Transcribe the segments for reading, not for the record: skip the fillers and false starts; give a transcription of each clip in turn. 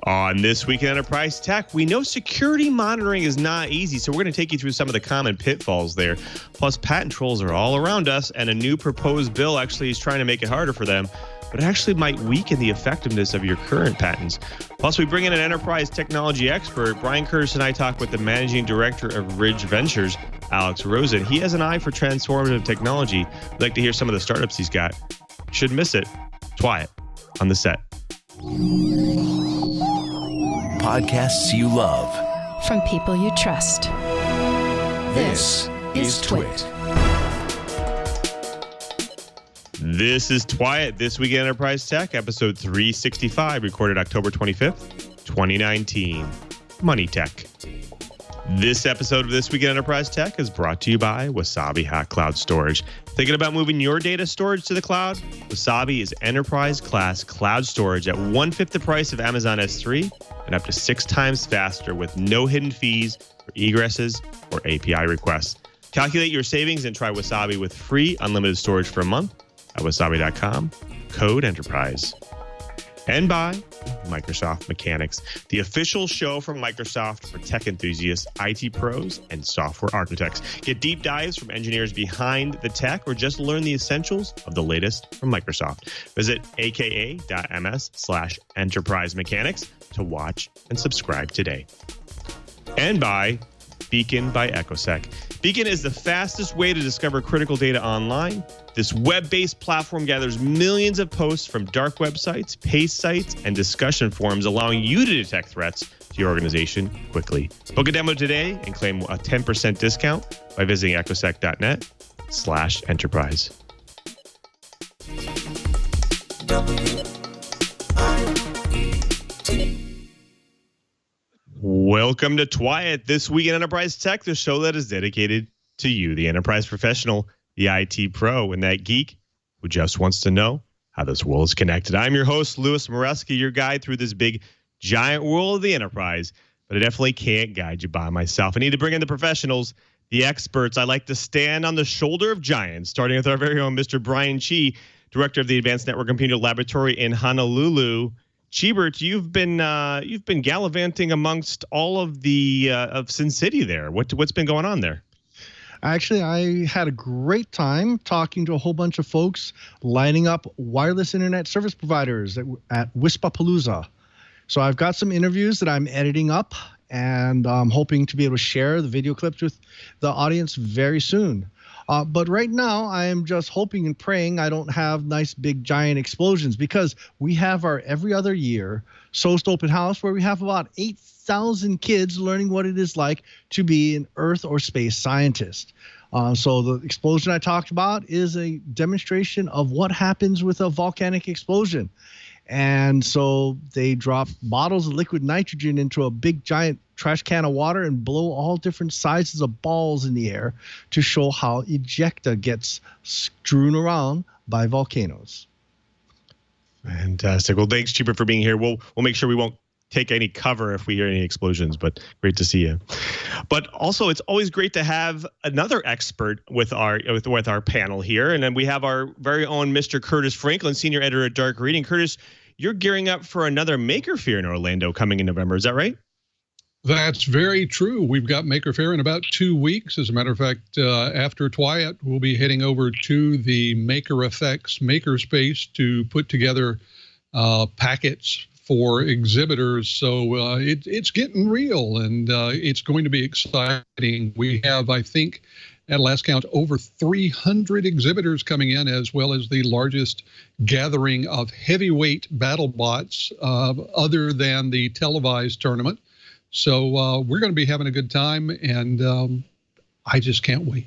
On This Week in Enterprise Tech, we know security monitoring is not easy, so we're going to take you through some of the common pitfalls there. Plus, patent trolls are all around us, and a new proposed bill actually is trying to make it harder for them, but it actually might weaken the effectiveness of your current patents. Plus, we bring in an enterprise technology expert. Brian Curtis and I talk with the managing director of Ridge Ventures, Alex Rosen. He has an eye for transformative technology. We'd like to hear some of the startups he's got. Shouldn't miss it. Twy on the set. Podcasts you love. From people you trust. This is Twit. This is Twy, This Week in Enterprise Tech, episode 365, recorded October 25th, 2019. Money Tech. This episode of This Week in Enterprise Tech is brought to you by Wasabi Hot Cloud Storage. Thinking about moving your data storage to the cloud? Wasabi is enterprise-class cloud storage at 1/5 the price of Amazon S3 and up to 6 times faster with no hidden fees for egresses or API requests. Calculate your savings and try Wasabi with free unlimited storage for a month at wasabi.com, code enterprise. And by Microsoft Mechanics, the official show from Microsoft for tech enthusiasts, IT pros, and software architects. Get deep dives from engineers behind the tech or just learn the essentials of the latest from Microsoft. Visit aka.ms/enterprise mechanics to watch and subscribe today. And by Beacon by EchoSec. Beacon is the fastest way to discover critical data online. This web-based platform gathers millions of posts from dark websites, paste sites, and discussion forums, allowing you to detect threats to your organization quickly. Book a demo today and claim a 10% discount by visiting echosec.net/enterprise. Welcome to Twy, This Week in Enterprise Tech, the show that is dedicated to you, the enterprise professional, the IT pro, and that geek who just wants to know how this world is connected. I'm your host, Louis Maresca, your guide through this big, giant world of the enterprise, but I definitely can't guide you by myself. I need to bring in the professionals, the experts. I like to stand on the shoulder of giants, starting with our very own Mr. Brian Chee, director of the Advanced Network Computer Laboratory in Honolulu. Cheebert, you've been gallivanting amongst all of the of Sin City there. What's been going on there? Actually, I had a great time talking to a whole bunch of folks lining up wireless internet service providers at Wispapalooza. So I've got some interviews that I'm editing up, and I'm hoping to be able to share the video clips with the audience very soon. But right now, I am just hoping and praying I don't have nice, big, giant explosions, because we have our every other year SOAST open house where we have about 8,000 kids learning what it is like to be an Earth or space scientist. So the explosion I talked about is a demonstration of what happens with a volcanic explosion. And so they drop bottles of liquid nitrogen into a big, giant trash can of water and blow all different sizes of balls in the air to show how ejecta gets strewn around by volcanoes. Fantastic. Well, thanks, Cheebert, for being here. We'll make sure we won't take any cover if we hear any explosions, but great to see you. But also, it's always great to have another expert with our panel here. And then we have our very own Mr. Curtis Franklin, senior editor at Dark Reading. Curtis, you're gearing up for another Maker Faire in Orlando coming in November. Is that right? That's very true. We've got Maker Faire in about 2 weeks. As a matter of fact, after Twy, we'll be heading over to the Maker Effects Makerspace to put together packets for exhibitors. So it's getting real, and it's going to be exciting. We have, I think, at last count, over 300 exhibitors coming in, as well as the largest gathering of heavyweight battle bots other than the televised tournament. So we're going to be having a good time, and I just can't wait.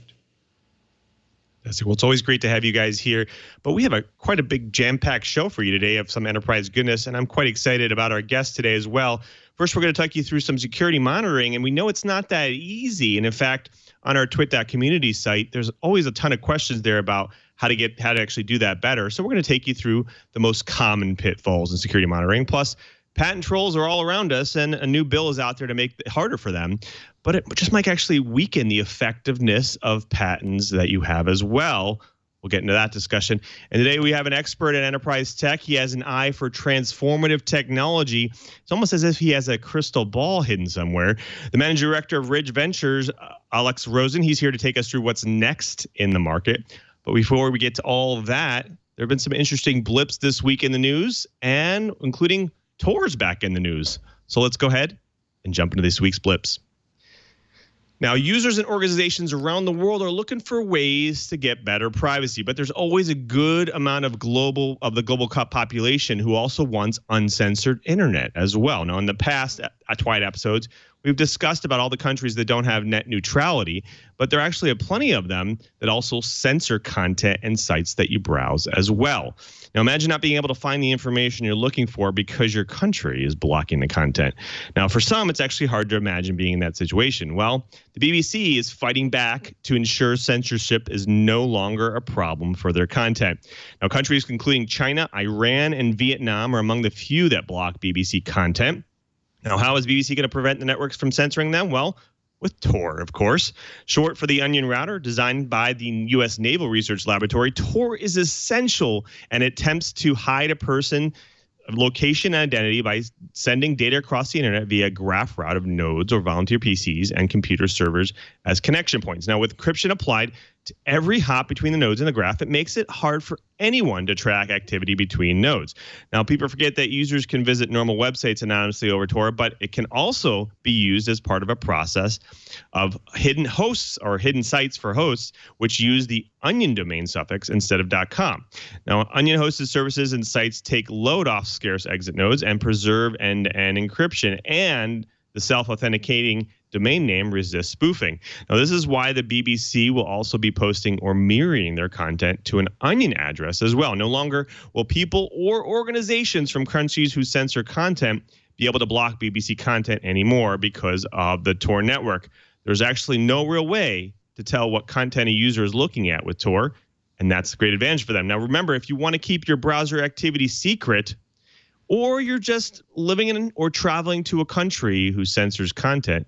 Well, it's always great to have you guys here, but we have quite a big jam-packed show for you today of some enterprise goodness, and I'm quite excited about our guest today as well. First, we're going to take you through some security monitoring, and we know it's not that easy. And in fact, on our twit.community site, there's always a ton of questions there about how to actually do that better. So we're going to take you through the most common pitfalls in security monitoring. Plus, patent trolls are all around us, and a new bill is out there to make it harder for them. But it just might actually weaken the effectiveness of patents that you have as well. We'll get into that discussion. And today we have an expert in enterprise tech. He has an eye for transformative technology. It's almost as if he has a crystal ball hidden somewhere. The managing director of Ridge Ventures, Alex Rosen, he's here to take us through what's next in the market. But before we get to all of that, there have been some interesting blips this week in the news, and including Tor's back in the news. So let's go ahead and jump into this week's blips. Now, users and organizations around the world are looking for ways to get better privacy, but there's always a good amount of the global population who also wants uncensored internet as well. Now, in the past Twilight episodes, we've discussed about all the countries that don't have net neutrality, but there actually are plenty of them that also censor content and sites that you browse as well. Now, imagine not being able to find the information you're looking for because your country is blocking the content. Now, for some, it's actually hard to imagine being in that situation. Well, the BBC is fighting back to ensure censorship is no longer a problem for their content. Now, countries including China, Iran, and Vietnam are among the few that block BBC content. Now, how is BBC going to prevent the networks from censoring them? Well, with Tor, of course. Short for the Onion Router, designed by the U.S. Naval Research Laboratory, Tor is essential and attempts to hide a person location and identity by sending data across the internet via graph route of nodes or volunteer PCs and computer servers as connection points. Now, with encryption applied to every hop between the nodes in the graph, it makes it hard for anyone to track activity between nodes. Now, people forget that users can visit normal websites anonymously over Tor, but it can also be used as part of a process of hidden hosts or hidden sites for hosts, which use the onion domain suffix instead of .com. Now, onion hosted services and sites take load off scarce exit nodes and preserve end-to-end encryption, and the self-authenticating domain name resists spoofing. Now, this is why the BBC will also be posting or mirroring their content to an onion address as well. No longer will people or organizations from countries who censor content be able to block BBC content anymore because of the Tor network. There's actually no real way to tell what content a user is looking at with Tor, and that's a great advantage for them. Now, remember, if you want to keep your browser activity secret, or you're just living in or traveling to a country who censors content,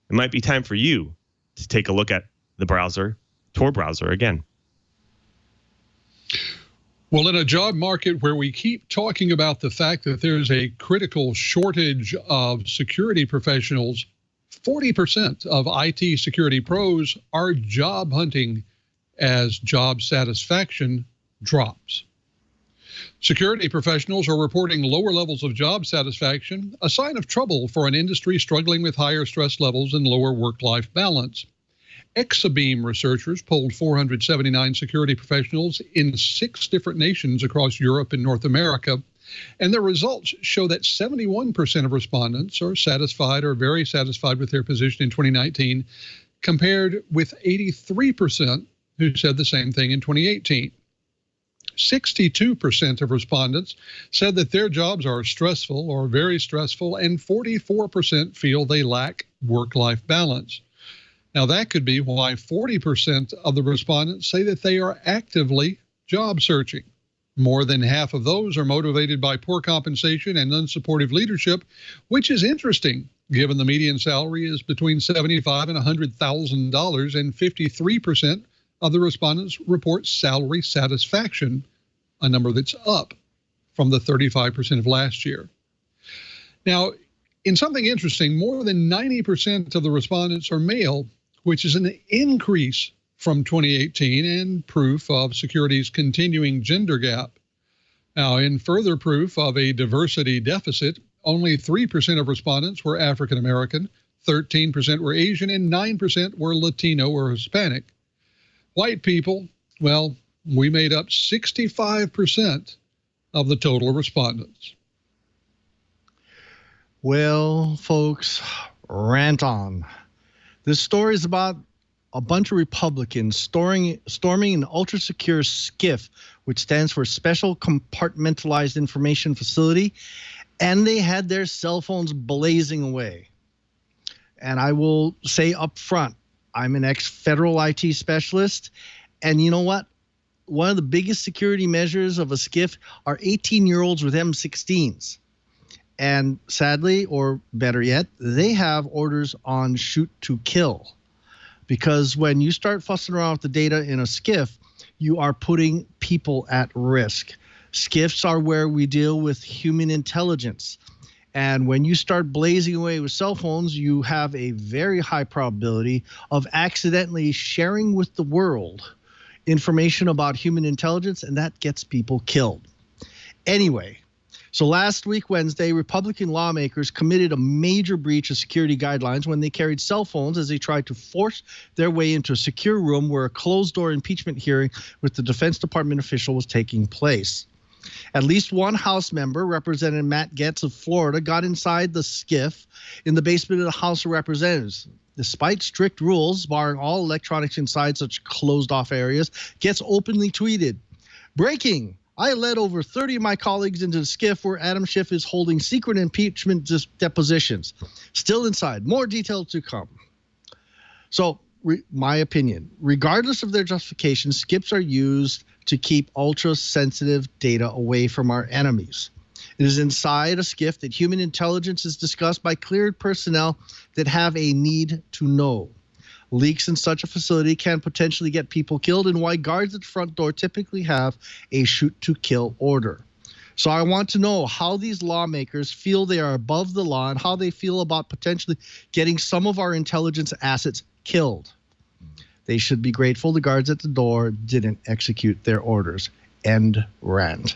it might be time for you to take a look at the browser, Tor browser again. Well, in a job market where we keep talking about the fact that there's a critical shortage of security professionals, 40% of IT security pros are job hunting as job satisfaction drops. Security professionals are reporting lower levels of job satisfaction, a sign of trouble for an industry struggling with higher stress levels and lower work-life balance. Exabeam researchers polled 479 security professionals in 6 different nations across Europe and North America, and their results show that 71% of respondents are satisfied or very satisfied with their position in 2019, compared with 83% who said the same thing in 2018. 62% of respondents said that their jobs are stressful or very stressful, and 44% feel they lack work-life balance. Now, that could be why 40% of the respondents say that they are actively job searching. More than half of those are motivated by poor compensation and unsupportive leadership, which is interesting, given the median salary is between $75,000 and $100,000, and 53% of the respondents report salary satisfaction, a number that's up from the 35% of last year. Now, in something interesting, more than 90% of the respondents are male, which is an increase from 2018 and proof of security's continuing gender gap. Now, in further proof of a diversity deficit, only 3% of respondents were African American, 13% were Asian, and 9% were Latino or Hispanic. White people, well, we made up 65% of the total respondents. Well, folks, rant on. This story is about a bunch of Republicans storming an ultra-secure SCIF, which stands for Special Compartmentalized Information Facility, and they had their cell phones blazing away. And I will say up front, I'm an ex-federal IT specialist, and you know what? One of the biggest security measures of a SCIF are 18-year-olds with M16s. And sadly, or better yet, they have orders on shoot to kill. Because when you start fussing around with the data in a SCIF, you are putting people at risk. SCIFs are where we deal with human intelligence. And when you start blazing away with cell phones, you have a very high probability of accidentally sharing with the world information about human intelligence, and that gets people killed. Anyway, so last week, Wednesday, Republican lawmakers committed a major breach of security guidelines when they carried cell phones as they tried to force their way into a secure room where a closed-door impeachment hearing with the Defense Department official was taking place. At least one House member, Representative Matt Gaetz of Florida, got inside the SCIF in the basement of the House of Representatives. Despite strict rules barring all electronics inside such closed-off areas, Gaetz openly tweeted, "Breaking! I led over 30 of my colleagues into the SCIF where Adam Schiff is holding secret impeachment depositions. Still inside. More details to come." So, my opinion, regardless of their justification, SCIFs are used to keep ultra-sensitive data away from our enemies. It is inside a SCIF that human intelligence is discussed by cleared personnel that have a need to know. Leaks in such a facility can potentially get people killed, and why guards at the front door typically have a shoot-to-kill order. So I want to know how these lawmakers feel they are above the law and how they feel about potentially getting some of our intelligence assets killed. They should be grateful the guards at the door didn't execute their orders. End rant.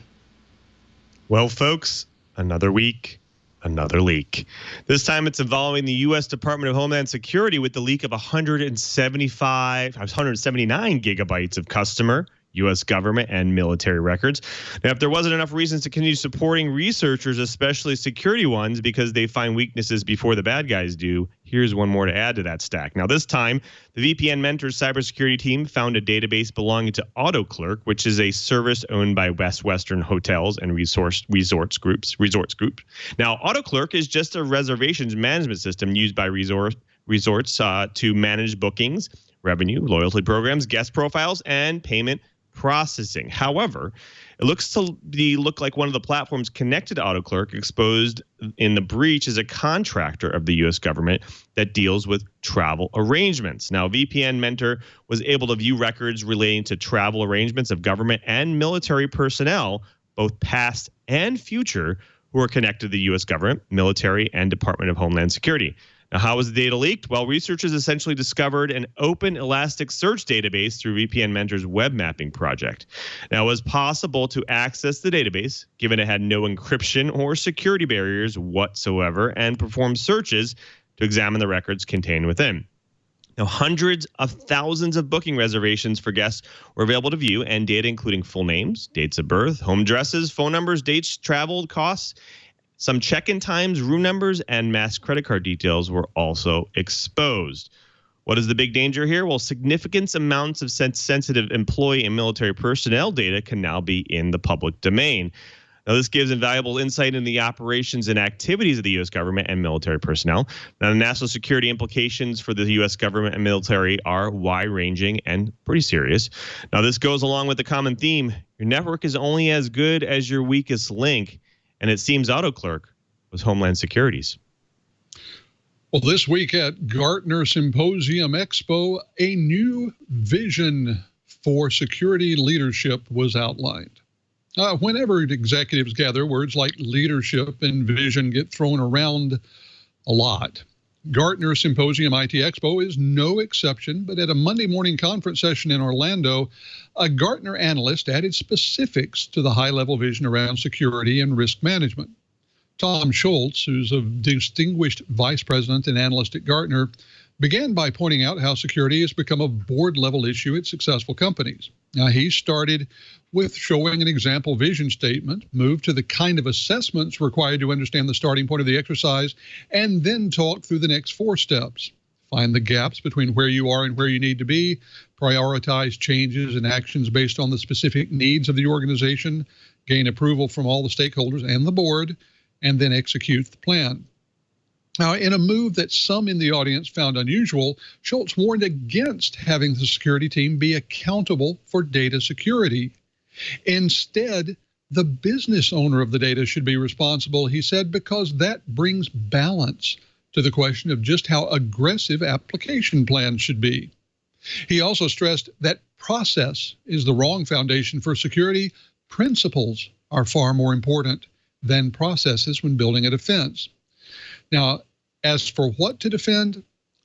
Well, folks, another week, another leak. This time it's involving the U.S. Department of Homeland Security with the leak of 179 gigabytes of customer, U.S. government, and military records. Now, if there wasn't enough reasons to continue supporting researchers, especially security ones, because they find weaknesses before the bad guys do, here's one more to add to that stack. Now, this time, the VPN Mentors cybersecurity team found a database belonging to AutoClerk, which is a service owned by Best Western Hotels and Resorts Group. Now, AutoClerk is just a reservations management system used by resorts to manage bookings, revenue, loyalty programs, guest profiles, and payment processing. However, it looks like one of the platforms connected to AutoClerk exposed in the breach is a contractor of the U.S. government that deals with travel arrangements. Now, VPN Mentor was able to view records relating to travel arrangements of government and military personnel, both past and future, who are connected to the U.S. government, military, and Department of Homeland Security. Now, how was the data leaked? Well, researchers essentially discovered an open Elasticsearch database through VPN Mentor's web mapping project. Now, it was possible to access the database, given it had no encryption or security barriers whatsoever, and perform searches to examine the records contained within. Now, hundreds of thousands of booking reservations for guests were available to view, and data including full names, dates of birth, home addresses, phone numbers, dates traveled, costs, some check-in times, room numbers, and mass credit card details were also exposed. What is the big danger here? Well, significant amounts of sensitive employee and military personnel data can now be in the public domain. Now, this gives invaluable insight into the operations and activities of the U.S. government and military personnel. Now, the national security implications for the U.S. government and military are wide-ranging and pretty serious. Now, this goes along with the common theme. Your network is only as good as your weakest link. And it seems AutoClerk was Homeland Security's. Well, this week at Gartner SYMposium Expo, a new vision for security leadership was outlined. Whenever executives gather, words like leadership and vision get thrown around a lot. Gartner SYMposium IT Expo is no exception, but at a Monday morning conference session in Orlando, a Gartner analyst added specifics to the high-level vision around security and risk management. Tom Schultz, who's a distinguished vice president and analyst at Gartner, began by pointing out how security has become a board-level issue at successful companies. Now, he started with showing an example vision statement, moved to the kind of assessments required to understand the starting point of the exercise, and then talked through the next 4 steps. Find the gaps between where you are and where you need to be, prioritize changes and actions based on the specific needs of the organization, gain approval from all the stakeholders and the board, and then execute the plan. Now, in a move that some in the audience found unusual, Schultz warned against having the security team be accountable for data security. Instead, the business owner of the data should be responsible, he said, because that brings balance to the question of just how aggressive application plans should be. He also stressed that process is the wrong foundation for security. Principles are far more important than processes when building a defense. Now, as for what to defend,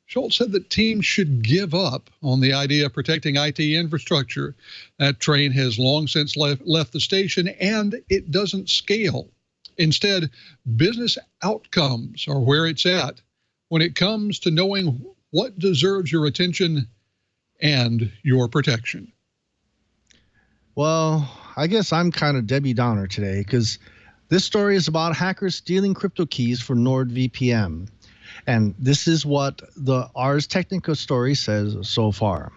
Schultz said that teams should give up on the idea of protecting IT infrastructure. That train has long since left the station, and it doesn't scale. Instead, business outcomes are where it's at when it comes to knowing what deserves your attention and your protection. Well, I guess I'm kind of Debbie Downer today because this story is about hackers stealing crypto keys for NordVPN. And this is what the Ars Technica story says so far.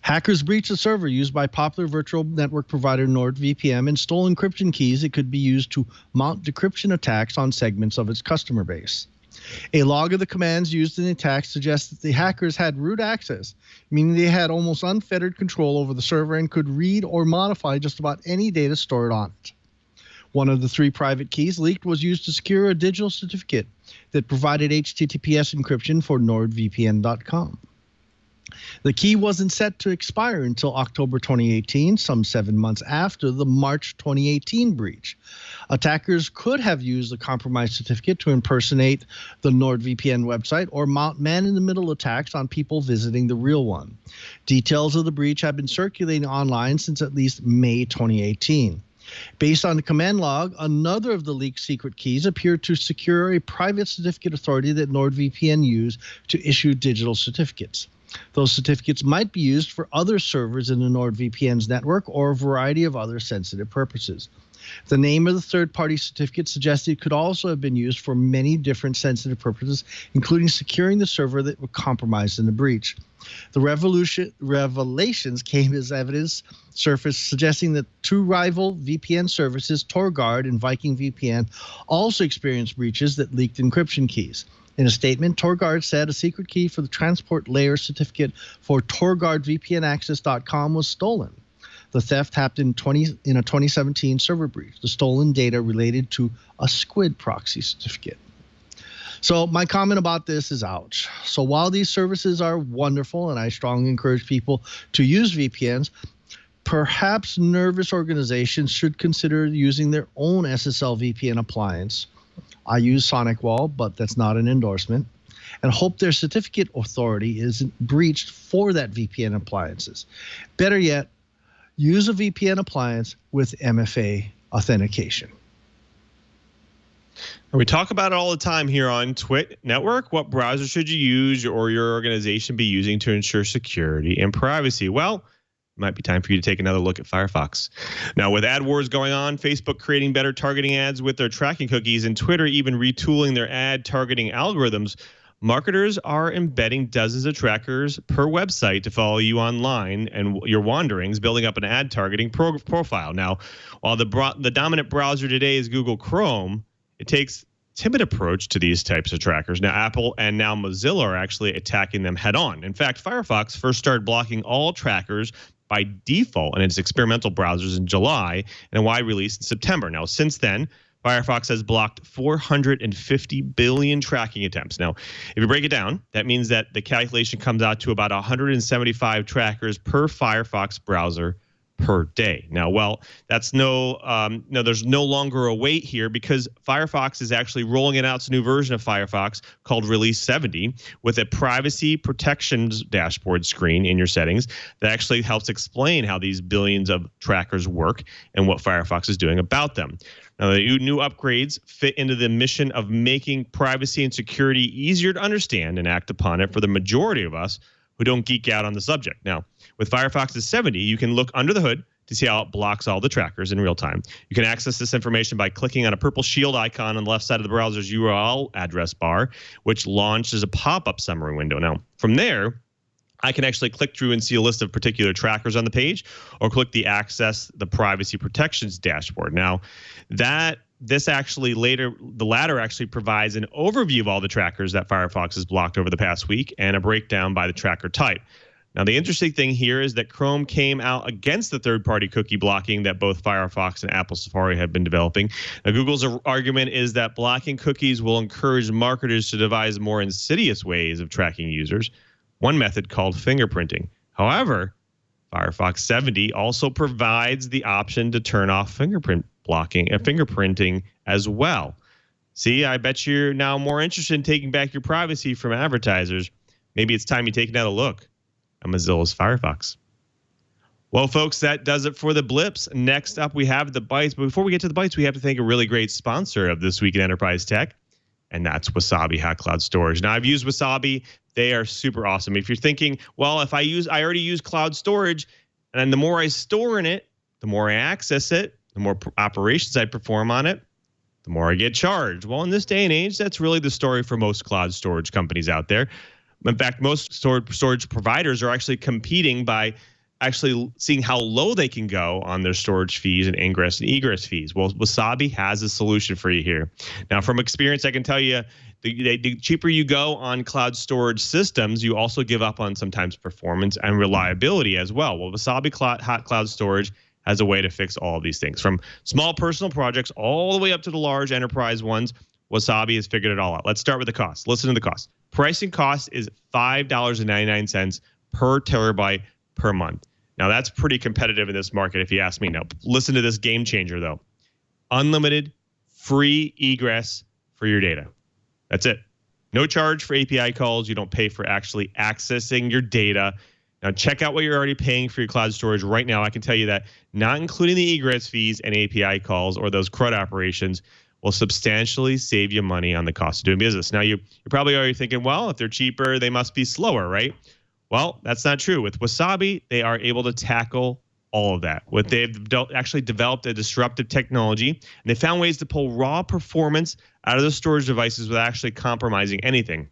Hackers breached a server used by popular virtual network provider NordVPN and stole encryption keys that could be used to mount decryption attacks on segments of its customer base. A log of the commands used in the attack suggests that the hackers had root access, meaning they had almost unfettered control over the server and could read or modify just about any data stored on it. One of the 3 private keys leaked was used to secure a digital certificate that provided HTTPS encryption for NordVPN.com. The key wasn't set to expire until October 2018, some 7 months after the March 2018 breach. Attackers could have used the compromised certificate to impersonate the NordVPN website or mount man-in-the-middle attacks on people visiting the real one. Details of the breach have been circulating online since at least May 2018. Based on the command log, another of the leaked secret keys appeared to secure a private certificate authority that NordVPN used to issue digital certificates. Those certificates might be used for other servers in the NordVPN's network or a variety of other sensitive purposes. The name of the third-party certificate suggested it could also have been used for many different sensitive purposes, including securing the server that was compromised in the breach. The revelations came as evidence surfaced suggesting that 2 rival VPN services, TorGuard and Viking VPN, also experienced breaches that leaked encryption keys. In a statement, TorGuard said a secret key for the transport layer certificate for TorGuardVPNAccess.com was stolen. The theft happened in a 2017 server breach. The stolen data related to a Squid proxy certificate. So my comment about this is ouch. So while these services are wonderful, and I strongly encourage people to use VPNs, perhaps nervous organizations should consider using their own SSL VPN appliance. I use SonicWall, but that's not an endorsement, and hope their certificate authority isn't breached for that VPN appliances. Better yet, use a VPN appliance with MFA authentication. And we talk about it all the time here on Twit Network. What browser should you use or your organization be using to ensure security and privacy? Well, it might be time for you to take another look at Firefox. Now, with ad wars going on, Facebook creating better targeting ads with their tracking cookies, and Twitter even retooling their ad targeting algorithms, marketers are embedding dozens of trackers per website to follow you online and your wanderings, building up an ad targeting profile. Now, while the dominant browser today is Google Chrome, it takes timid approach to these types of trackers. Now, Apple and now Mozilla are actually attacking them head on. In fact, Firefox first started blocking all trackers by default in its experimental browsers in July and a wide release in September. Now, since then, Firefox has blocked 450 billion tracking attempts. Now, if you break it down, that means that the calculation comes out to about 175 trackers per Firefox browser per day. Now, well, that's there's no longer a wait here because Firefox is actually rolling out its new version of Firefox called Release 70 with a privacy protections dashboard screen in your settings that actually helps explain how these billions of trackers work and what Firefox is doing about them. Now, the new upgrades fit into the mission of making privacy and security easier to understand and act upon it for the majority of us who don't geek out on the subject. Now, with Firefox's 70, you can look under the hood to see how it blocks all the trackers in real time. You can access this information by clicking on a purple shield icon on the left side of the browser's URL address bar, which launches a pop-up summary window. Now, from there, I can actually click through and see a list of particular trackers on the page, or click the access the privacy protections dashboard. Now, the latter actually provides an overview of all the trackers that Firefox has blocked over the past week and a breakdown by the tracker type. Now, the interesting thing here is that Chrome came out against the third-party cookie blocking that both Firefox and Apple Safari have been developing. Now, Google's argument is that blocking cookies will encourage marketers to devise more insidious ways of tracking users, one method called fingerprinting. However, Firefox 70 also provides the option to turn off fingerprinting as well. See, I bet you're now more interested in taking back your privacy from advertisers. Maybe it's time you take another look at Mozilla's Firefox. Well, folks, that does it for the blips. Next up, we have the bites. But before we get to the bites, we have to thank a really great sponsor of This Week in Enterprise Tech, and that's Wasabi Hot Cloud Storage. Now, I've used Wasabi. They are super awesome. If you're thinking, well, if I already use cloud storage, and the more I store in it, the more I access it, the more operations I perform on it, the more I get charged. Well, in this day and age, that's really the story for most cloud storage companies out there. In fact, most storage providers are actually competing by actually seeing how low they can go on their storage fees and ingress and egress fees. Well, Wasabi has a solution for you here. Now, from experience, I can tell you the cheaper you go on cloud storage systems, you also give up on sometimes performance and reliability as well. Well, Wasabi Hot Cloud Storage has a way to fix all of these things. From small personal projects all the way up to the large enterprise ones, Wasabi has figured it all out. Let's start with the cost. Listen to the cost. Pricing cost is $5.99 per terabyte per month. Now, that's pretty competitive in this market, if you ask me. Now, listen to this game changer, though. Unlimited free egress for your data. That's it. No charge for API calls. You don't pay for actually accessing your data. Now, check out what you're already paying for your cloud storage right now. I can tell you that not including the egress fees and API calls or those CRUD operations will substantially save you money on the cost of doing business. Now, you're probably already thinking, well, if they're cheaper, they must be slower, right? Well, that's not true. With Wasabi, they are able to tackle all of that. What they've actually developed a disruptive technology, and they found ways to pull raw performance out of the storage devices without actually compromising anything.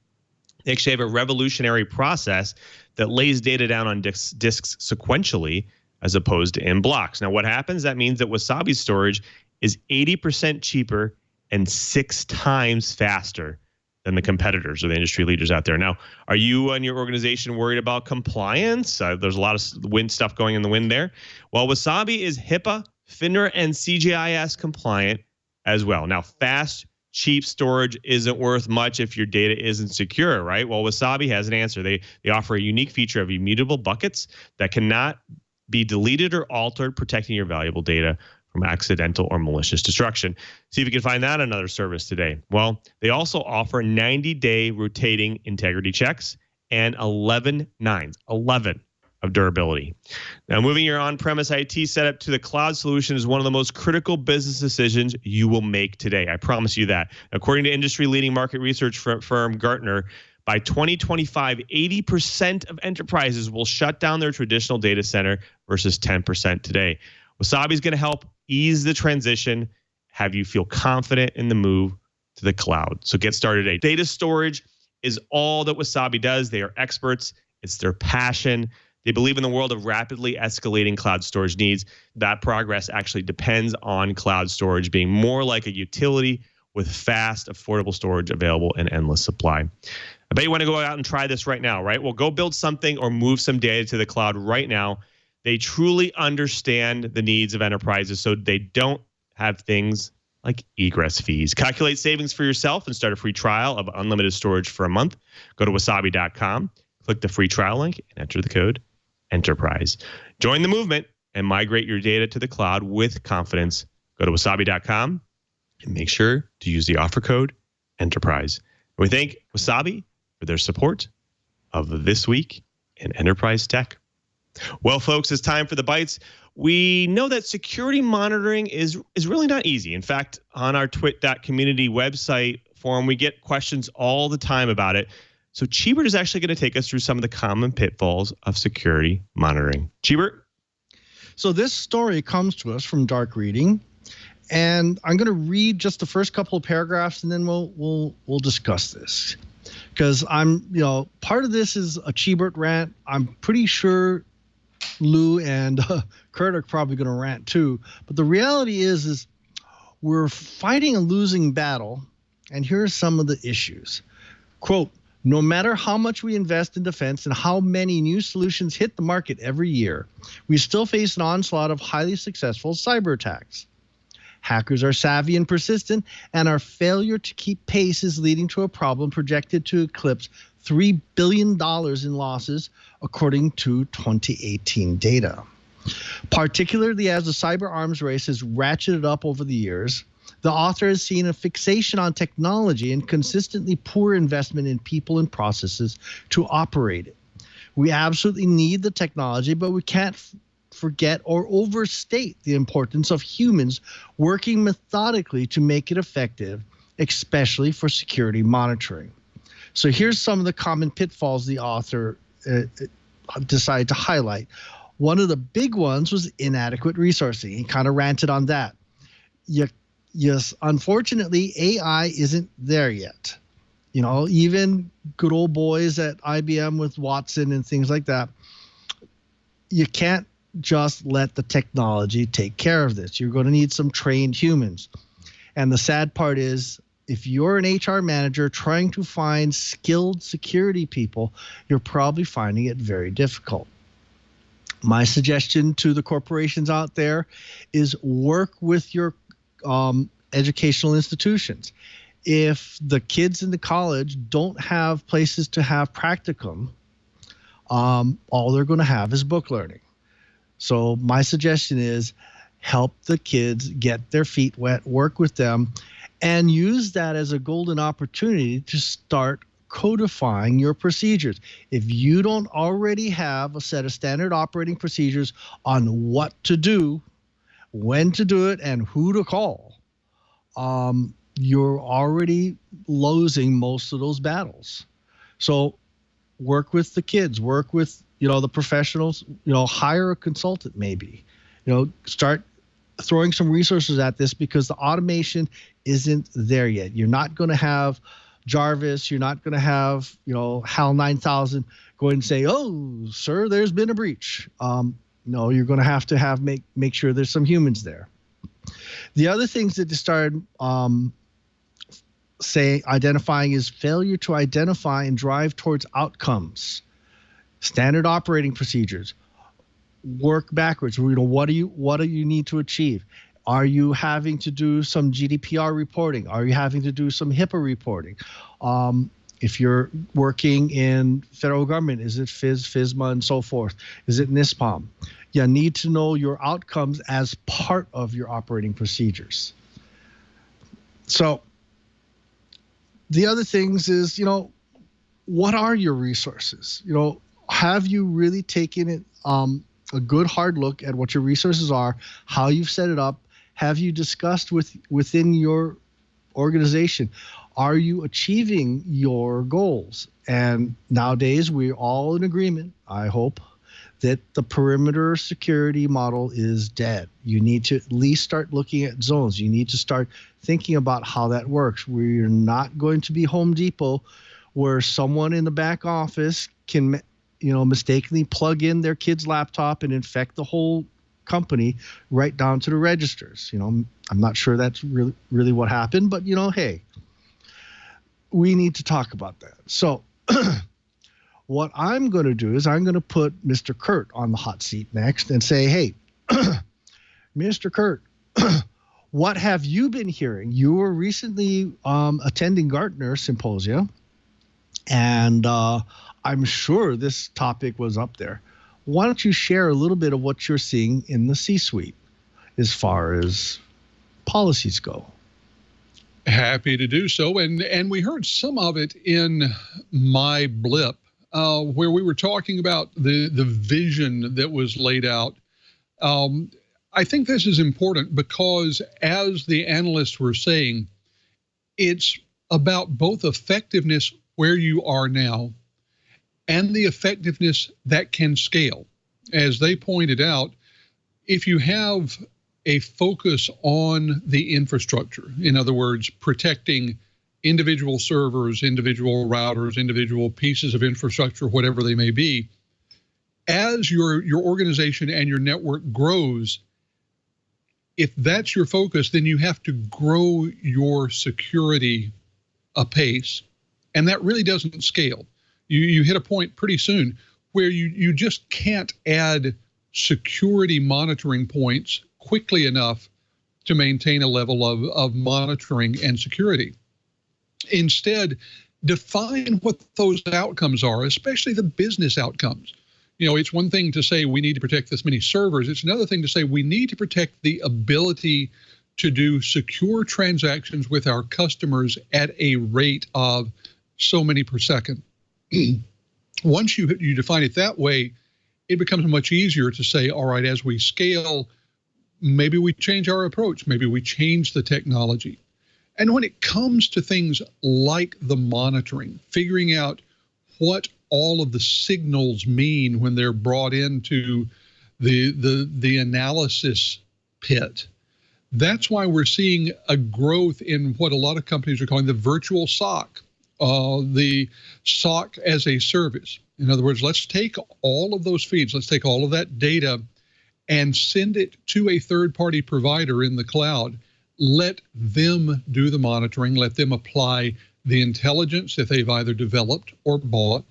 They actually have a revolutionary process that lays data down on disks sequentially as opposed to in blocks. Now, what happens? That means that Wasabi storage is 80% cheaper and 6 times faster than the competitors or the industry leaders out there. Now, are you and your organization worried about compliance? There's a lot of wind stuff going in the wind there. Well, Wasabi is HIPAA, FINRA, and CGIS compliant as well. Now, fast, cheap storage isn't worth much if your data isn't secure, right? Well, Wasabi has an answer. They offer a unique feature of immutable buckets that cannot be deleted or altered, protecting your valuable data from accidental or malicious destruction. See if you can find that another service today. Well, they also offer 90-day rotating integrity checks and 11 of durability. Now, moving your on-premise IT setup to the cloud solution is one of the most critical business decisions you will make today. I promise you that. According to industry-leading market research firm Gartner, by 2025, 80% of enterprises will shut down their traditional data center versus 10% today. Wasabi is going to help ease the transition, have you feel confident in the move to the cloud. So get started today. Data storage is all that Wasabi does. They are experts. It's their passion. They believe in the world of rapidly escalating cloud storage needs. That progress actually depends on cloud storage being more like a utility with fast, affordable storage available in endless supply. I bet you want to go out and try this right now, right? Well, go build something or move some data to the cloud right now. They truly understand the needs of enterprises, so they don't have things like egress fees. Calculate savings for yourself and start a free trial of unlimited storage for a month. Go to wasabi.com, click the free trial link, and enter the code ENTERPRISE. Join the movement and migrate your data to the cloud with confidence. Go to wasabi.com and make sure to use the offer code ENTERPRISE. We thank Wasabi for their support of This Week in Enterprise Tech. Well, folks, it's time for the bites. We know that security monitoring is really not easy. In fact, on our twit.community website forum, we get questions all the time about it. So Cheebert is actually going to take us through some of the common pitfalls of security monitoring. Cheebert? So this story comes to us from Dark Reading, and I'm going to read just the first couple of paragraphs, and then we'll discuss this. Because part of this is a Cheebert rant. I'm pretty sure Lou and Curt are probably going to rant too. But the reality is we're fighting a losing battle, and here are some of the issues. Quote, no matter how much we invest in defense and how many new solutions hit the market every year, we still face an onslaught of highly successful cyber attacks. Hackers are savvy and persistent, and our failure to keep pace is leading to a problem projected to eclipse $3 billion in losses, according to 2018 data. Particularly as the cyber arms race has ratcheted up over the years, the author has seen a fixation on technology and consistently poor investment in people and processes to operate it. We absolutely need the technology, but we can't forget or overstate the importance of humans working methodically to make it effective, especially for security monitoring. So here's some of the common pitfalls the author decided to highlight. One of the big ones was inadequate resourcing. He kind of ranted on that. Yes, unfortunately, AI isn't there yet. You know, even good old boys at IBM with Watson and things like that, you can't just let the technology take care of this. You're going to need some trained humans. And the sad part is, if you're an HR manager trying to find skilled security people, you're probably finding it very difficult. My suggestion to the corporations out there is work with your educational institutions. If the kids in the college don't have places to have practicum, all they're going to have is book learning. So my suggestion is help the kids get their feet wet, work with them, and use that as a golden opportunity to start codifying your procedures. If you don't already have a set of standard operating procedures on what to do, when to do it, and who to call, you're already losing most of those battles. So work with the kids, work with, the professionals, hire a consultant maybe, start throwing some resources at this, because the automation isn't there yet. You're not going to have Jarvis, you're not going to have, HAL 9000 go and say, oh, sir, there's been a breach. No, you're going to have make sure there's some humans there. The other things that they started identifying is failure to identify and drive towards outcomes. Standard operating procedures. Work backwards. What do you need to achieve? Are you having to do some GDPR reporting? Are you having to do some HIPAA reporting? If you're working in federal government, is it FISMA, and so forth? Is it NISPOM? You need to know your outcomes as part of your operating procedures. So the other things is, what are your resources? Have you really taken it a good hard look at what your resources are, how you've set it up? Have you discussed within your organization? Are you achieving your goals? And nowadays, we're all in agreement, I hope, that the perimeter security model is dead. You need to at least start looking at zones. You need to start thinking about how that works. We're not going to be Home Depot, where someone in the back office can, mistakenly plug in their kid's laptop and infect the whole company right down to the registers. I'm not sure that's really what happened, but hey, we need to talk about that. So what I'm going to do is I'm going to put Mr. Curt on the hot seat next and say, hey, Mr. Curt, what have you been hearing? You were recently attending Gartner SYMposium, and I'm sure this topic was up there. Why don't you share a little bit of what you're seeing in the C-suite as far as policies go? Happy to do so. And we heard some of it in my blip, where we were talking about the vision that was laid out. I think this is important because, as the analysts were saying, it's about both effectiveness where you are now and the effectiveness that can scale. As they pointed out, if you have a focus on the infrastructure, in other words, protecting individual servers, individual routers, individual pieces of infrastructure, whatever they may be, as your organization and your network grows, if that's your focus, then you have to grow your security apace, and that really doesn't scale. You hit a point pretty soon where you just can't add security monitoring points quickly enough to maintain a level of monitoring and security. Instead, define what those outcomes are, especially the business outcomes. You know, it's one thing to say we need to protect this many servers. It's another thing to say we need to protect the ability to do secure transactions with our customers at a rate of so many per second. Once you define it that way, it becomes much easier to say, all right, as we scale, maybe we change our approach, maybe we change the technology. And when it comes to things like the monitoring, figuring out what all of the signals mean when they're brought into the analysis pit, that's why we're seeing a growth in what a lot of companies are calling the virtual SOC, the SOC as a service. In other words, let's take all of those feeds, let's take all of that data and send it to a third-party provider in the cloud. Let them do the monitoring, let them apply the intelligence that they've either developed or bought,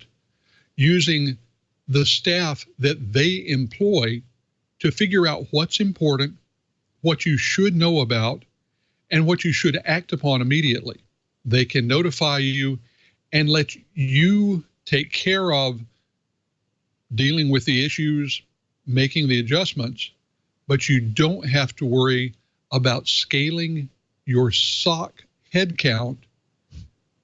using the staff that they employ to figure out what's important, what you should know about, and what you should act upon immediately. They can notify you and let you take care of dealing with the issues, making the adjustments, but you don't have to worry about scaling your SOC headcount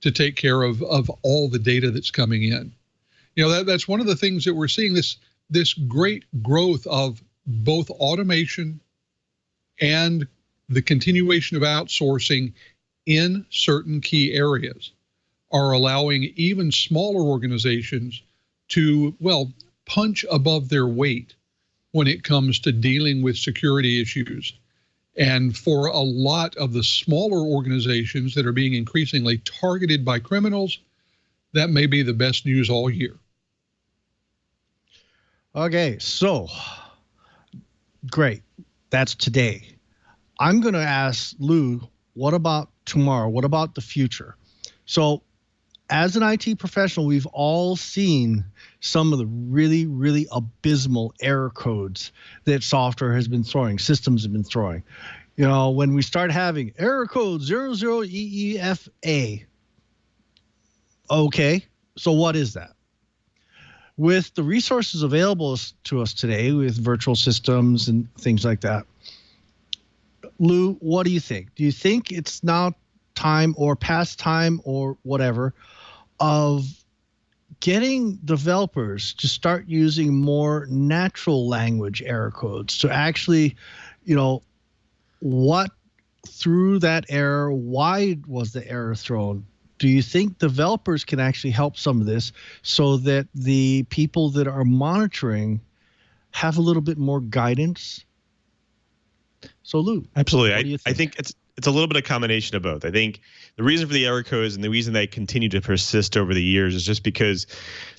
to take care of all the data that's coming in. You know, that's one of the things that we're seeing, this great growth of both automation and the continuation of outsourcing in certain key areas are allowing even smaller organizations to, well, punch above their weight when it comes to dealing with security issues. And for a lot of the smaller organizations that are being increasingly targeted by criminals, that may be the best news all year. Okay, so great. That's today. I'm going to ask Lou, what about tomorrow? What about the future? So as an IT professional, we've all seen some of the really, really abysmal error codes that software has been throwing, systems have been throwing. You know, when we start having error code 00EEFA. Okay, so what is that? With the resources available to us today with virtual systems and things like that, Lou, what do you think? Do you think it's now time or past time or whatever of getting developers to start using more natural language error codes to actually, you know, what threw that error? Why was the error thrown? Do you think developers can actually help some of this so that the people that are monitoring have a little bit more guidance? So, Lou, absolutely. I think it's a little bit of combination of both. I think the reason for the error codes and the reason they continue to persist over the years is just because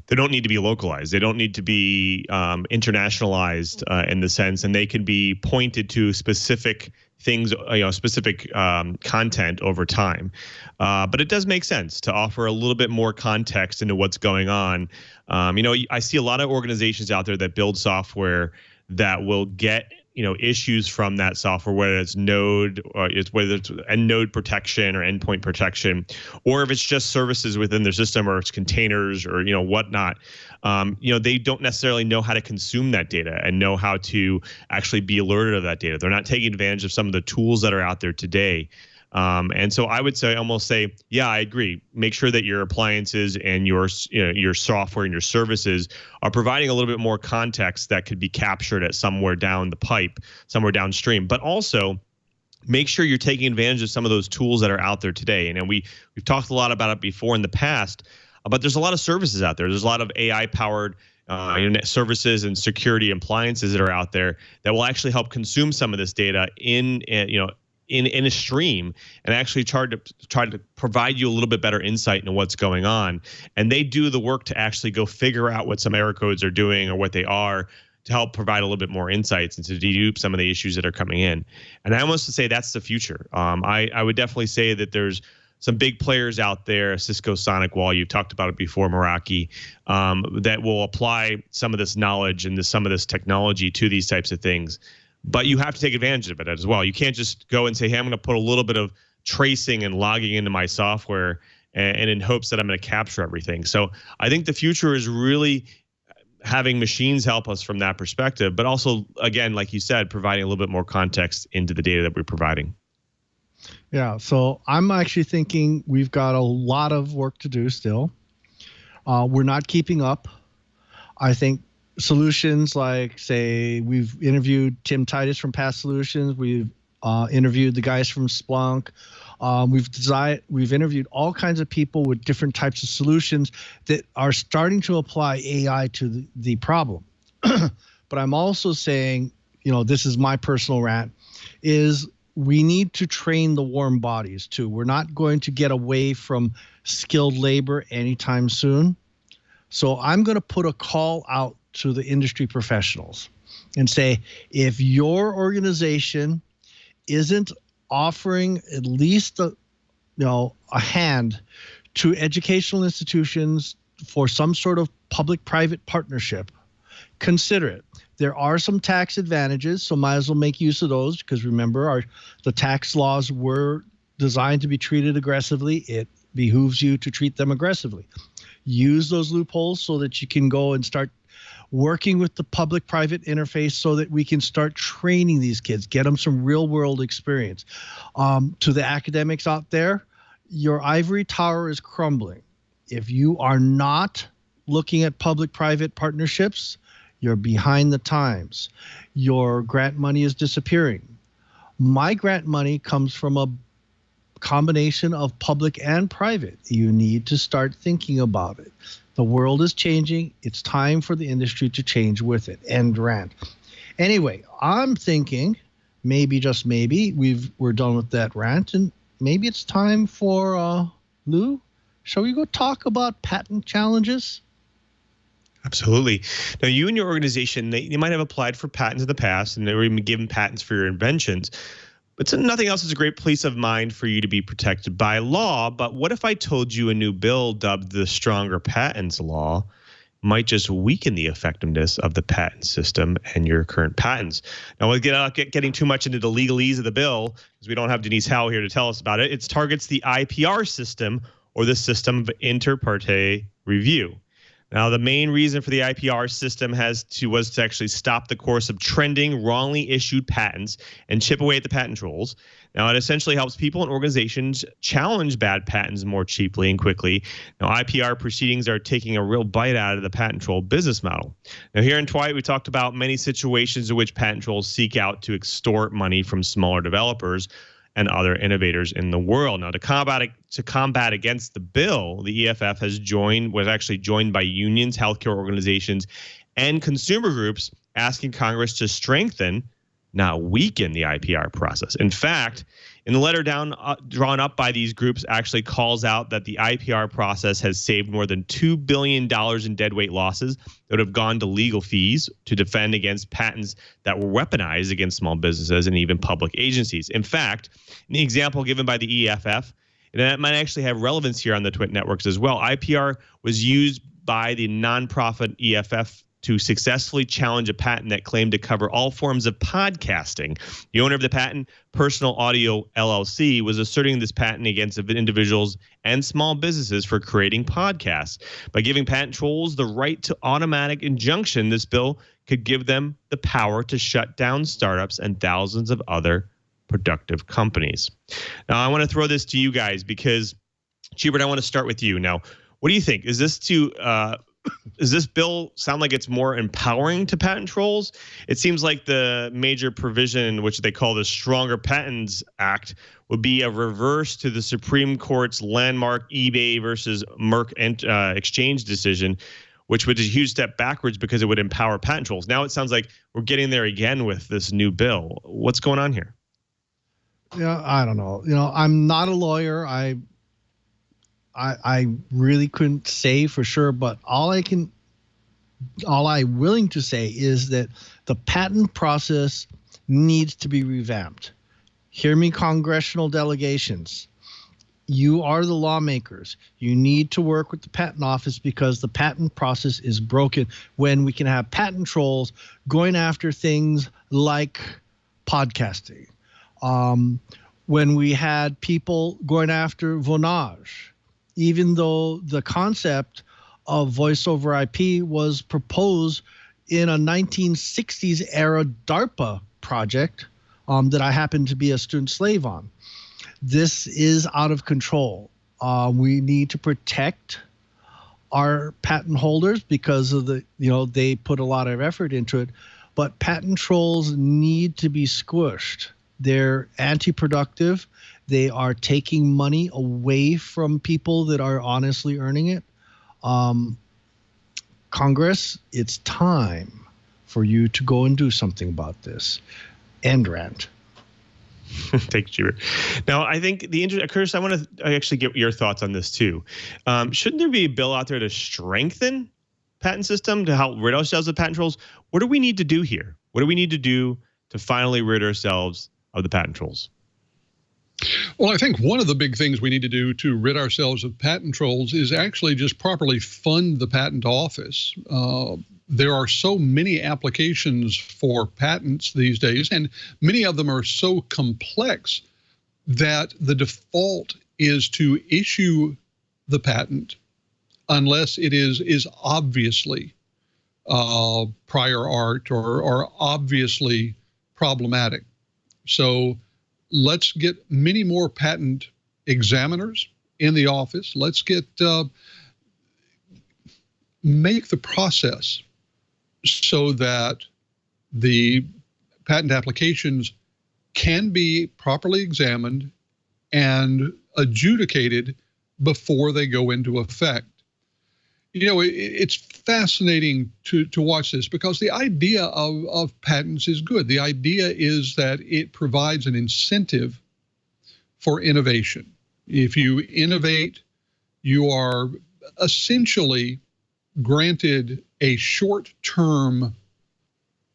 they don't need to be localized. They don't need to be internationalized in the sense, and they can be pointed to specific things, specific content over time. But it does make sense to offer a little bit more context into what's going on. I see a lot of organizations out there that build software that will get issues from that software, whether it's node or whether it's node protection or endpoint protection, or if it's just services within their system or it's containers or whatnot. They don't necessarily know how to consume that data and know how to actually be alerted of that data. They're not taking advantage of some of the tools that are out there today. And so I would almost say, yeah, I agree. Make sure that your appliances and your software and your services are providing a little bit more context that could be captured at somewhere down the pipe, somewhere downstream. But also make sure you're taking advantage of some of those tools that are out there today. And we've talked a lot about it before in the past, but there's a lot of services out there. There's a lot of AI-powered internet services and security appliances that are out there that will actually help consume some of this data in a stream and actually try to provide you a little bit better insight into what's going on. And they do the work to actually go figure out what some error codes are doing or what they are to help provide a little bit more insights and to dedupe some of the issues that are coming in. And I almost say that's the future. I would definitely say that there's some big players out there, Cisco, SonicWall, you've talked about it before, Meraki, that will apply some of this knowledge and some of this technology to these types of things. but you have to take advantage of it as well. You can't just go and say, hey, I'm going to put a little bit of tracing and logging into my software and in hopes that I'm going to capture everything. So I think the future is really having machines help us from that perspective, but also, again, like you said, providing a little bit more context into the data that we're providing. Yeah, so I'm actually thinking we've got a lot of work to do still. We're not keeping up. I think solutions like, say, we've interviewed Tim Titus from Past Solutions. We've interviewed the guys from Splunk. We've interviewed all kinds of people with different types of solutions that are starting to apply AI to the problem. But I'm also saying, this is my personal rant, is we need to train the warm bodies too. We're not going to get away from skilled labor anytime soon. So I'm going to put a call out to the industry professionals and say, if your organization isn't offering at least a hand to educational institutions for some sort of public-private partnership, consider it. There are some tax advantages, so might as well make use of those, because remember, the tax laws were designed to be treated aggressively. It behooves you to treat them aggressively. Use those loopholes so that you can go and start working with the public-private interface so that we can start training these kids, get them some real-world experience. To the academics out there, your ivory tower is crumbling. If you are not looking at public-private partnerships, you're behind the times. Your grant money is disappearing. My grant money comes from a combination of public and private. You need to start thinking about it. The world is changing. It's time for the industry to change with it. End rant. Anyway, I'm thinking maybe, just maybe, we're done with that rant, and maybe it's time for Lou. Shall we go talk about patent challenges? Absolutely. Now, you and your organization, you might have applied for patents in the past, and they were even given patents for your inventions. But nothing else is a great peace of mind for you to be protected by law. But what if I told you a new bill dubbed the Stronger Patents Law might just weaken the effectiveness of the patent system and your current patents? Now, we'll getting too much into the legalese of the bill, because we don't have Denise Howell here to tell us about it. It targets the IPR system, or the system of inter partes review. Now, the main reason for the IPR system was to actually stop the course of trending, wrongly issued patents and chip away at the patent trolls. Now, it essentially helps people and organizations challenge bad patents more cheaply and quickly. Now, IPR proceedings are taking a real bite out of the patent troll business model. Now, here in Twilight, we talked about many situations in which patent trolls seek out to extort money from smaller developers and other innovators in the world. Now, to combat against the bill, the EFF was actually joined by unions, healthcare organizations, and consumer groups, asking Congress to strengthen, not weaken, the IPR process. In fact, in the letter drawn up by these groups, actually calls out that the IPR process has saved more than $2 billion in deadweight losses that would have gone to legal fees to defend against patents that were weaponized against small businesses and even public agencies. In fact, in the example given by the EFF, and that might actually have relevance here on the Twit networks as well, IPR was used by the nonprofit EFF to successfully challenge a patent that claimed to cover all forms of podcasting. The owner of the patent, Personal Audio LLC, was asserting this patent against individuals and small businesses for creating podcasts. By giving patent trolls the right to automatic injunction, this bill could give them the power to shut down startups and thousands of other productive companies. Now, I want to throw this to you guys because, Chubert, I want to start with you. Now, what do you think? Is this does this bill sound like it's more empowering to patent trolls? It seems like the major provision, which they call the Stronger Patents Act, would be a reverse to the Supreme Court's landmark eBay versus Merck exchange decision, which would be a huge step backwards because it would empower patent trolls. Now it sounds like we're getting there again with this new bill. What's going on here? Yeah, I don't know. I'm not a lawyer. I really couldn't say for sure, but all I'm willing to say is that the patent process needs to be revamped. Hear me, congressional delegations. You are the lawmakers. You need to work with the patent office because the patent process is broken when we can have patent trolls going after things like podcasting. When we had people going after Vonage, even though the concept of voice over IP was proposed in a 1960s era DARPA project that I happened to be a student slave on. This is out of control. We need to protect our patent holders because of they put a lot of effort into it, but patent trolls need to be squished. They're anti-productive. They are taking money away from people that are honestly earning it. Congress, it's time for you to go and do something about this. End rant. Thanks, Cheever. Now, I think Curtis, I want to actually get your thoughts on this too. Shouldn't there be a bill out there to strengthen patent system to help rid ourselves of patent trolls? What do we need to do here? What do we need to do to finally rid ourselves of the patent trolls? Well, I think one of the big things we need to do to rid ourselves of patent trolls is actually just properly fund the patent office. There are so many applications for patents these days, and many of them are so complex that the default is to issue the patent unless it is obviously prior art or obviously problematic. So let's get many more patent examiners in the office. Let's get make the process so that the patent applications can be properly examined and adjudicated before they go into effect. You know, it's fascinating to watch this because the idea of patents is good. The idea is that it provides an incentive for innovation. If you innovate, you are essentially granted a short-term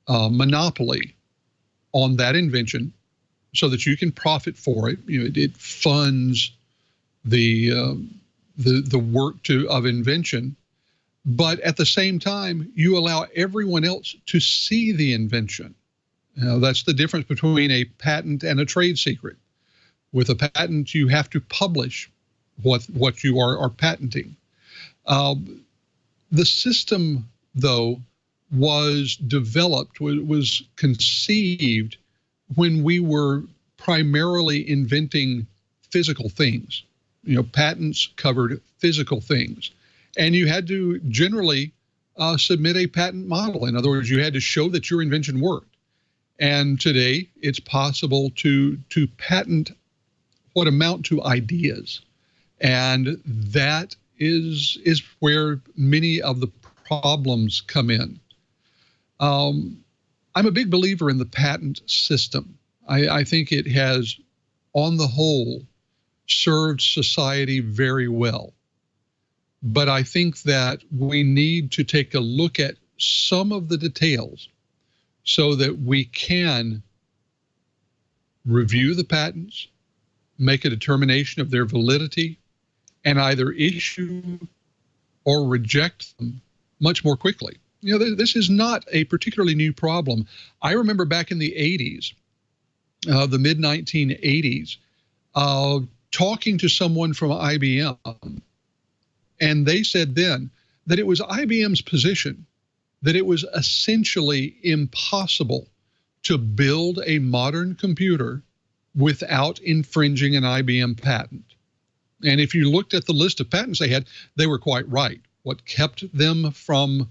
monopoly on that invention so that you can profit for it. You know, it funds the work of invention. But at the same time, you allow everyone else to see the invention. That's the difference between a patent and a trade secret. With a patent, you have to publish what you are patenting. The system, though, was developed, was conceived when we were primarily inventing physical things. You know, patents covered physical things. And you had to generally submit a patent model. In other words, you had to show that your invention worked. And today, it's possible to patent what amount to ideas. And that is where many of the problems come in. I'm a big believer in the patent system. I think it has, on the whole, served society very well. But I think that we need to take a look at some of the details so that we can review the patents, make a determination of their validity, and either issue or reject them much more quickly. You know, this is not a particularly new problem. I remember back in the 80s, the mid-1980s, talking to someone from IBM, and they said then that it was IBM's position that it was essentially impossible to build a modern computer without infringing an IBM patent. And if you looked at the list of patents they had, they were quite right. What kept them from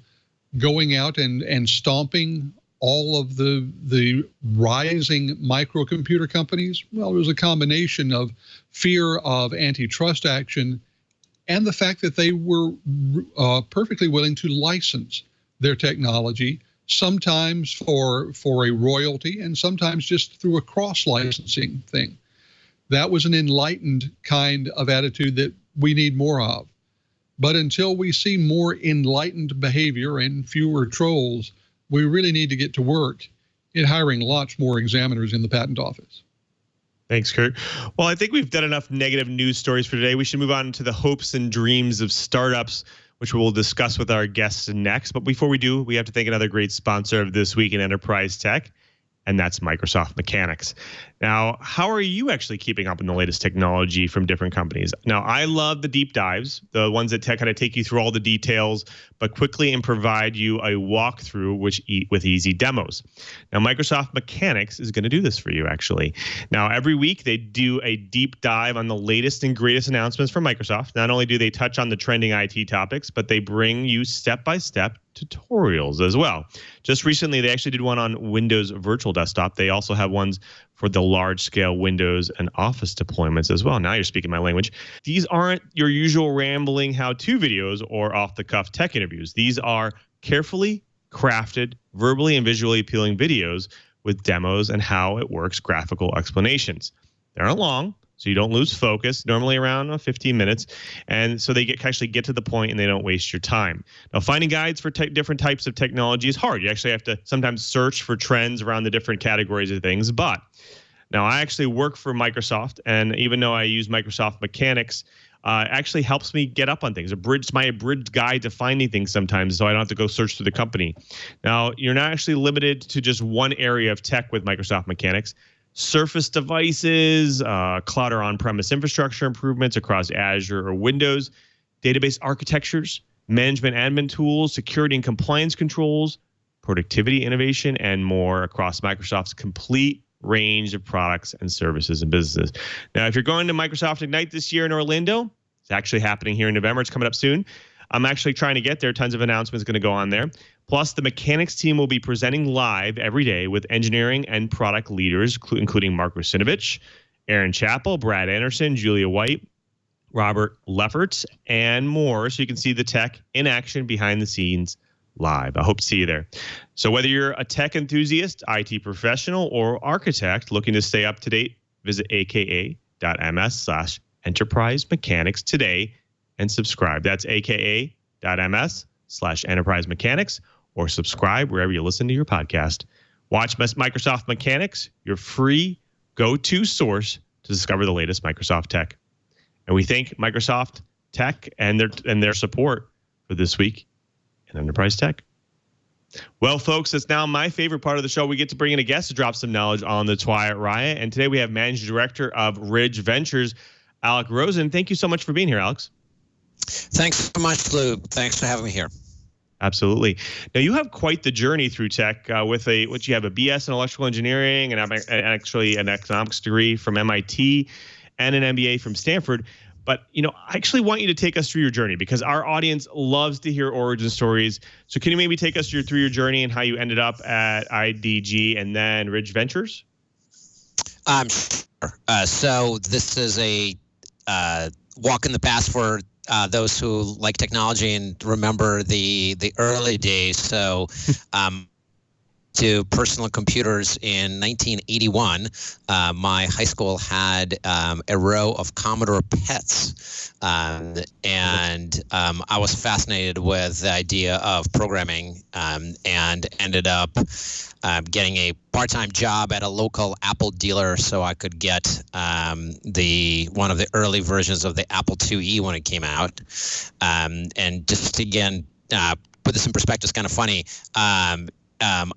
going out and stomping all of the rising microcomputer companies? Well, it was a combination of fear of antitrust action and the fact that they were perfectly willing to license their technology, sometimes for a royalty and sometimes just through a cross-licensing thing. That was an enlightened kind of attitude that we need more of. But until we see more enlightened behavior and fewer trolls, we really need to get to work in hiring lots more examiners in the patent office. Thanks, Curt. Well, I think we've done enough negative news stories for today. We should move on to the hopes and dreams of startups, which we'll discuss with our guests next. But before we do, we have to thank another great sponsor of This Week in Enterprise Tech, and that's Microsoft Mechanics. Now, how are you actually keeping up in the latest technology from different companies? Now, I love the deep dives, the ones that kind of take you through all the details, but quickly and provide you a walkthrough with easy demos. Now, Microsoft Mechanics is going to do this for you, actually. Now, every week they do a deep dive on the latest and greatest announcements from Microsoft. Not only do they touch on the trending IT topics, but they bring you step-by-step tutorials as well. Just recently, they actually did one on Windows Virtual Desktop. They also have ones for the large-scale Windows and Office deployments as well. Now you're speaking my language. These aren't your usual rambling how-to videos or off-the-cuff tech interviews. These are carefully crafted, verbally and visually appealing videos with demos and how it works, graphical explanations. They aren't long, so you don't lose focus, normally around 15 minutes. And so they actually get to the point and they don't waste your time. Now, finding guides for different types of technology is hard. You actually have to sometimes search for trends around the different categories of things. But now I actually work for Microsoft, and even though I use Microsoft Mechanics, actually helps me get up on things. It's my abridged guide to finding things sometimes, so I don't have to go search through the company. Now, you're not actually limited to just one area of tech with Microsoft Mechanics. Surface devices, cloud or on-premise infrastructure improvements across Azure or Windows, database architectures, management admin tools, security and compliance controls, productivity, innovation, and more across Microsoft's complete range of products and services and businesses. Now, if you're going to Microsoft Ignite this year in Orlando, it's actually happening here in November. It's coming up soon. I'm actually trying to get there. Tons of announcements going to go on there. Plus, the Mechanics team will be presenting live every day with engineering and product leaders, including Mark Rusinovich, Aaron Chappell, Brad Anderson, Julia White, Robert Lefferts, and more. So you can see the tech in action behind the scenes live. I hope to see you there. So whether you're a tech enthusiast, IT professional, or architect looking to stay up to date, visit aka.ms/enterprise mechanics today and subscribe. That's aka.ms/enterprise mechanics, or subscribe wherever you listen to your podcast. Watch Microsoft Mechanics, your free go-to source to discover the latest Microsoft tech. And we thank Microsoft Tech and their support for this week in Enterprise Tech. Well, folks, it's now my favorite part of the show. We get to bring in a guest to drop some knowledge on the Twilight Riot. And today we have Managing Director of Ridge Ventures, Alex Rosen. Thank you so much for being here, Alex. Thanks so much, Lou. Thanks for having me here. Absolutely. Now, you have quite the journey through tech you have a BS in electrical engineering and actually an economics degree from MIT and an MBA from Stanford. But, I actually want you to take us through your journey because our audience loves to hear origin stories. So can you maybe take us through your journey and how you ended up at IDG and then Ridge Ventures? Sure. So this is a walk in the past for those who like technology and remember the early days. So to personal computers in 1981, my high school had a row of Commodore PETs, and I was fascinated with the idea of programming, and ended up getting a part-time job at a local Apple dealer so I could get one of the early versions of the Apple IIe when it came out. And just again, put this in perspective, it's kind of funny.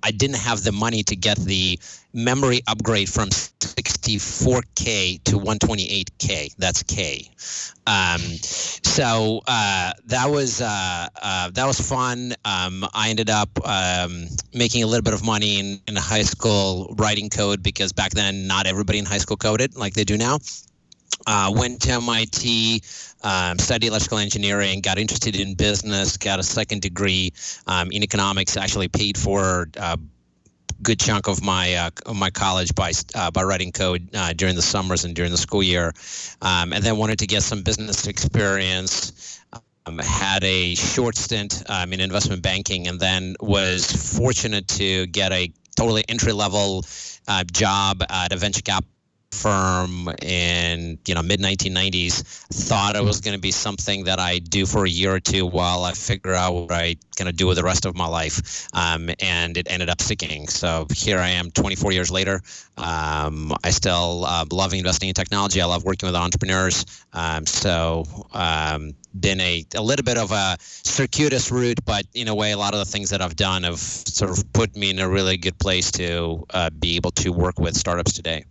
I didn't have the money to get the memory upgrade from 64K to 128K. That's K. So that was fun. I ended up making a little bit of money in high school writing code because back then not everybody in high school coded like they do now. Went to MIT, studied electrical engineering, got interested in business, got a second degree in economics, actually paid for a good chunk of my college by writing code during the summers and during the school year, and then wanted to get some business experience. Had a short stint in investment banking, and then was fortunate to get a totally entry-level job at a venture capital firm in mid 1990s. Thought it was going to be something that I do for a year or two while I figure out what I'm going to do with the rest of my life, and it ended up sticking. So here I am 24 years later. I still love investing in technology. I love working with entrepreneurs. So been a little bit of a circuitous route, but in a way, a lot of the things that I've done have sort of put me in a really good place to be able to work with startups today.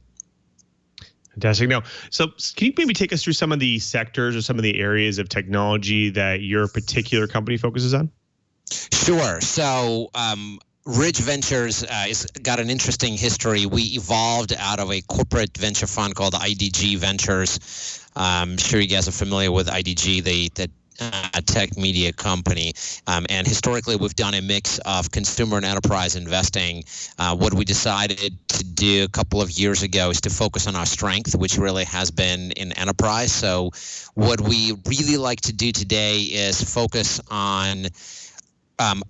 Fantastic. Now, so can you maybe take us through some of the sectors or some of the areas of technology that your particular company focuses on? Sure. So Ridge Ventures has got an interesting history. We evolved out of a corporate venture fund called IDG Ventures. I'm sure you guys are familiar with IDG, the tech media company. And historically, we've done a mix of consumer and enterprise investing. What we decided to do a couple of years ago is to focus on our strength, which really has been in enterprise. So what we really like to do today is focus on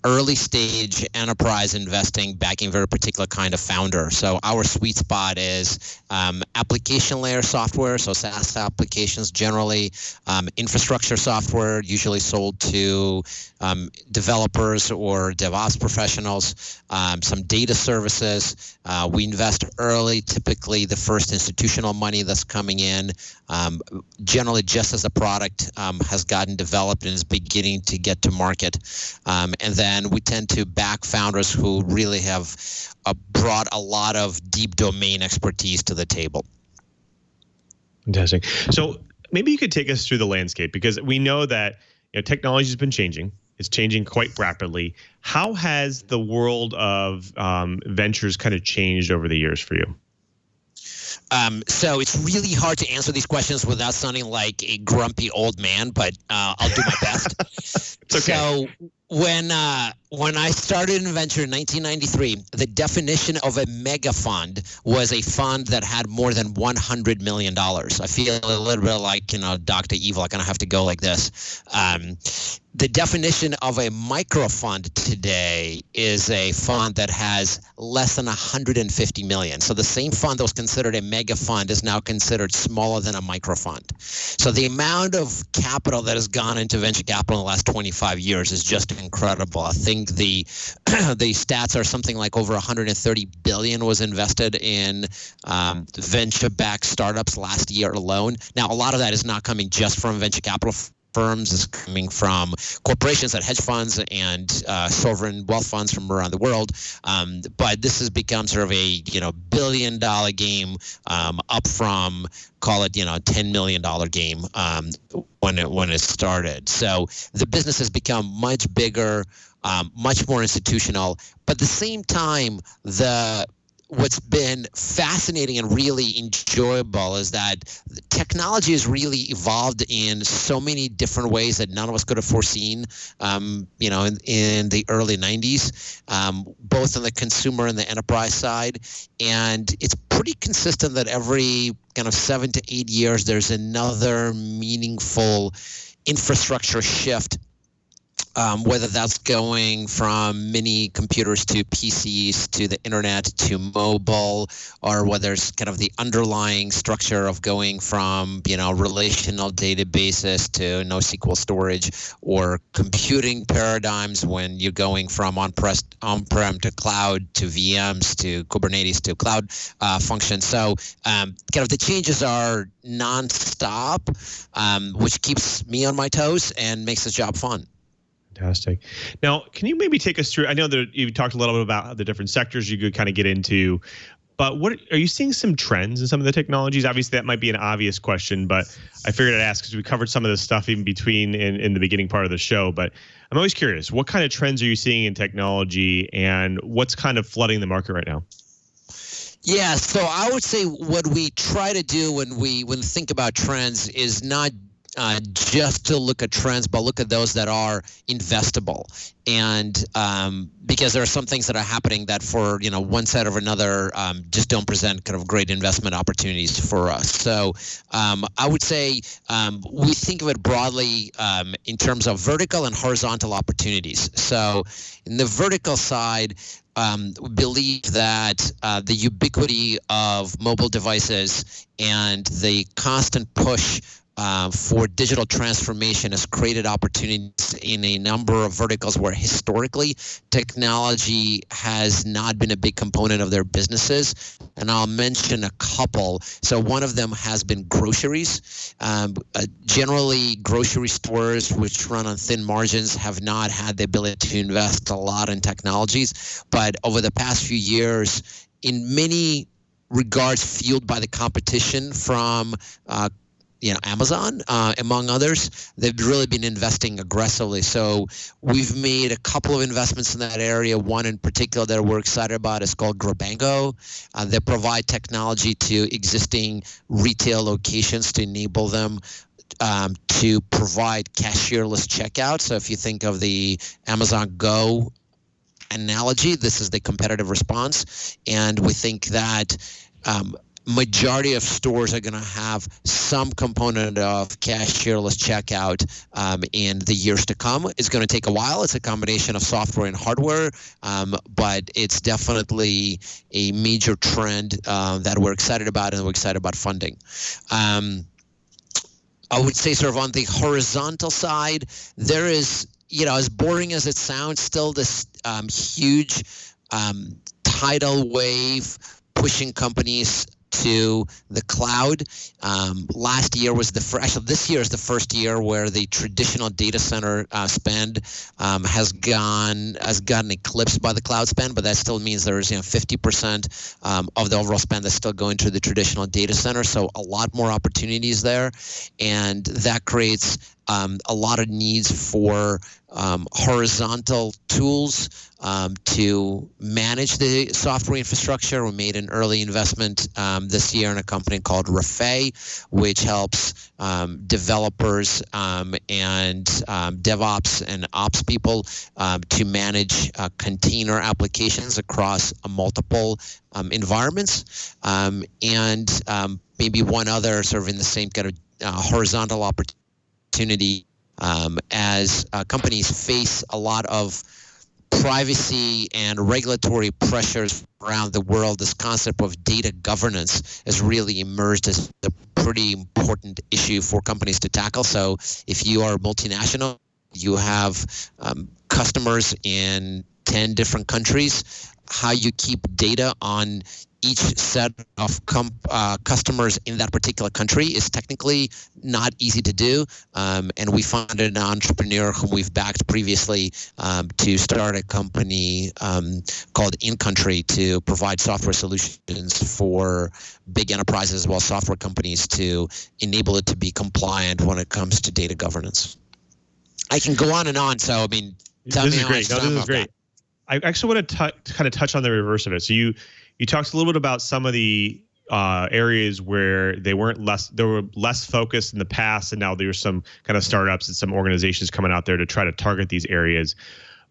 early stage enterprise investing, backing a very particular kind of founder. So our sweet spot is application layer software, so SaaS applications generally, infrastructure software usually sold to developers or DevOps professionals, some data services. We invest early, typically the first institutional money that's coming in, generally just as the product has gotten developed and is beginning to get to market. And then we tend to back founders who really have brought a lot of deep domain expertise to the table. Fantastic. So maybe you could take us through the landscape, because we know that technology has been changing. It's changing quite rapidly. How has the world of ventures kind of changed over the years for you? So it's really hard to answer these questions without sounding like a grumpy old man, but I'll do my best. It's okay. So when I started in venture in 1993, the definition of a mega fund was a fund that had more than $100 million. I feel a little bit like, Dr. Evil. I kind of have to go like this. The definition of a micro fund today is a fund that has less than 150 million. So the same fund that was considered a mega fund is now considered smaller than a micro fund. So the amount of capital that has gone into venture capital in the last 25 years is just incredible. I think the stats are something like over 130 billion was invested in venture-backed startups last year alone. Now, a lot of that is not coming just from venture capital firms, is coming from corporations and hedge funds and sovereign wealth funds from around the world. But this has become sort of a billion-dollar game up from, call it $10 million game when it started. So the business has become much bigger, much more institutional. But at the same time, what's been fascinating and really enjoyable is that technology has really evolved in so many different ways that none of us could have foreseen, in the early 90s, both on the consumer and the enterprise side. And it's pretty consistent that every kind of 7 to 8 years, there's another meaningful infrastructure shift. Whether that's going from mini computers to PCs to the internet to mobile, or whether it's kind of the underlying structure of going from, relational databases to NoSQL storage, or computing paradigms when you're going from on-prem to cloud to VMs to Kubernetes to cloud functions. So kind of the changes are nonstop, which keeps me on my toes and makes the job fun. Fantastic. Now, can you maybe take us through? I know that you talked a little bit about the different sectors you could kind of get into, but what are you seeing some trends in some of the technologies? Obviously, that might be an obvious question, but I figured I'd ask because we covered some of this stuff even between in the beginning part of the show. But I'm always curious, what kind of trends are you seeing in technology, and what's kind of flooding the market right now? Yeah, so I would say what we try to do when we think about trends is not just to look at trends, but look at those that are investable. And because there are some things that are happening that for one side or another just don't present kind of great investment opportunities for us. So I would say we think of it broadly in terms of vertical and horizontal opportunities. So in the vertical side, we believe that the ubiquity of mobile devices and the constant push for digital transformation has created opportunities in a number of verticals where historically technology has not been a big component of their businesses. And I'll mention a couple. So one of them has been groceries. Generally, grocery stores, which run on thin margins, have not had the ability to invest a lot in technologies. But over the past few years, in many regards, fueled by the competition from Amazon, among others, they've really been investing aggressively. So we've made a couple of investments in that area. One in particular that we're excited about is called Grabango. They provide technology to existing retail locations to enable them to provide cashierless checkout. So if you think of the Amazon Go analogy, this is the competitive response. And we think that majority of stores are going to have some component of cashierless checkout in the years to come. It's going to take a while. It's a combination of software and hardware, but it's definitely a major trend that we're excited about, and we're excited about funding. I would say sort of on the horizontal side, there is, as boring as it sounds, still this huge tidal wave pushing companies to the cloud. Last year was this year is the first year where the traditional data center spend has gotten eclipsed by the cloud spend, but that still means there's 50% of the overall spend that's still going to the traditional data center. So a lot more opportunities there, and that creates a lot of needs for horizontal tools to manage the software infrastructure. We made an early investment this year in a company called Refay, which helps developers and DevOps and ops people to manage container applications across multiple environments. And maybe one other sort of in the same kind of horizontal opportunity as companies face a lot of privacy and regulatory pressures around the world. This concept of data governance has really emerged as a pretty important issue for companies to tackle. So if you are multinational, you have customers in 10 different countries, how you keep data on each set of customers in that particular country is technically not easy to do. And we funded an entrepreneur whom we've backed previously to start a company called In Country to provide software solutions for big enterprises as well as software companies to enable it to be compliant when it comes to data governance. I can go on and on. So, tell me how much time This is great. I actually want to kind of touch on the reverse of it. So you talked a little bit about some of the areas where they were less focused in the past, and now there's some kind of startups and some organizations coming out there to try to target these areas.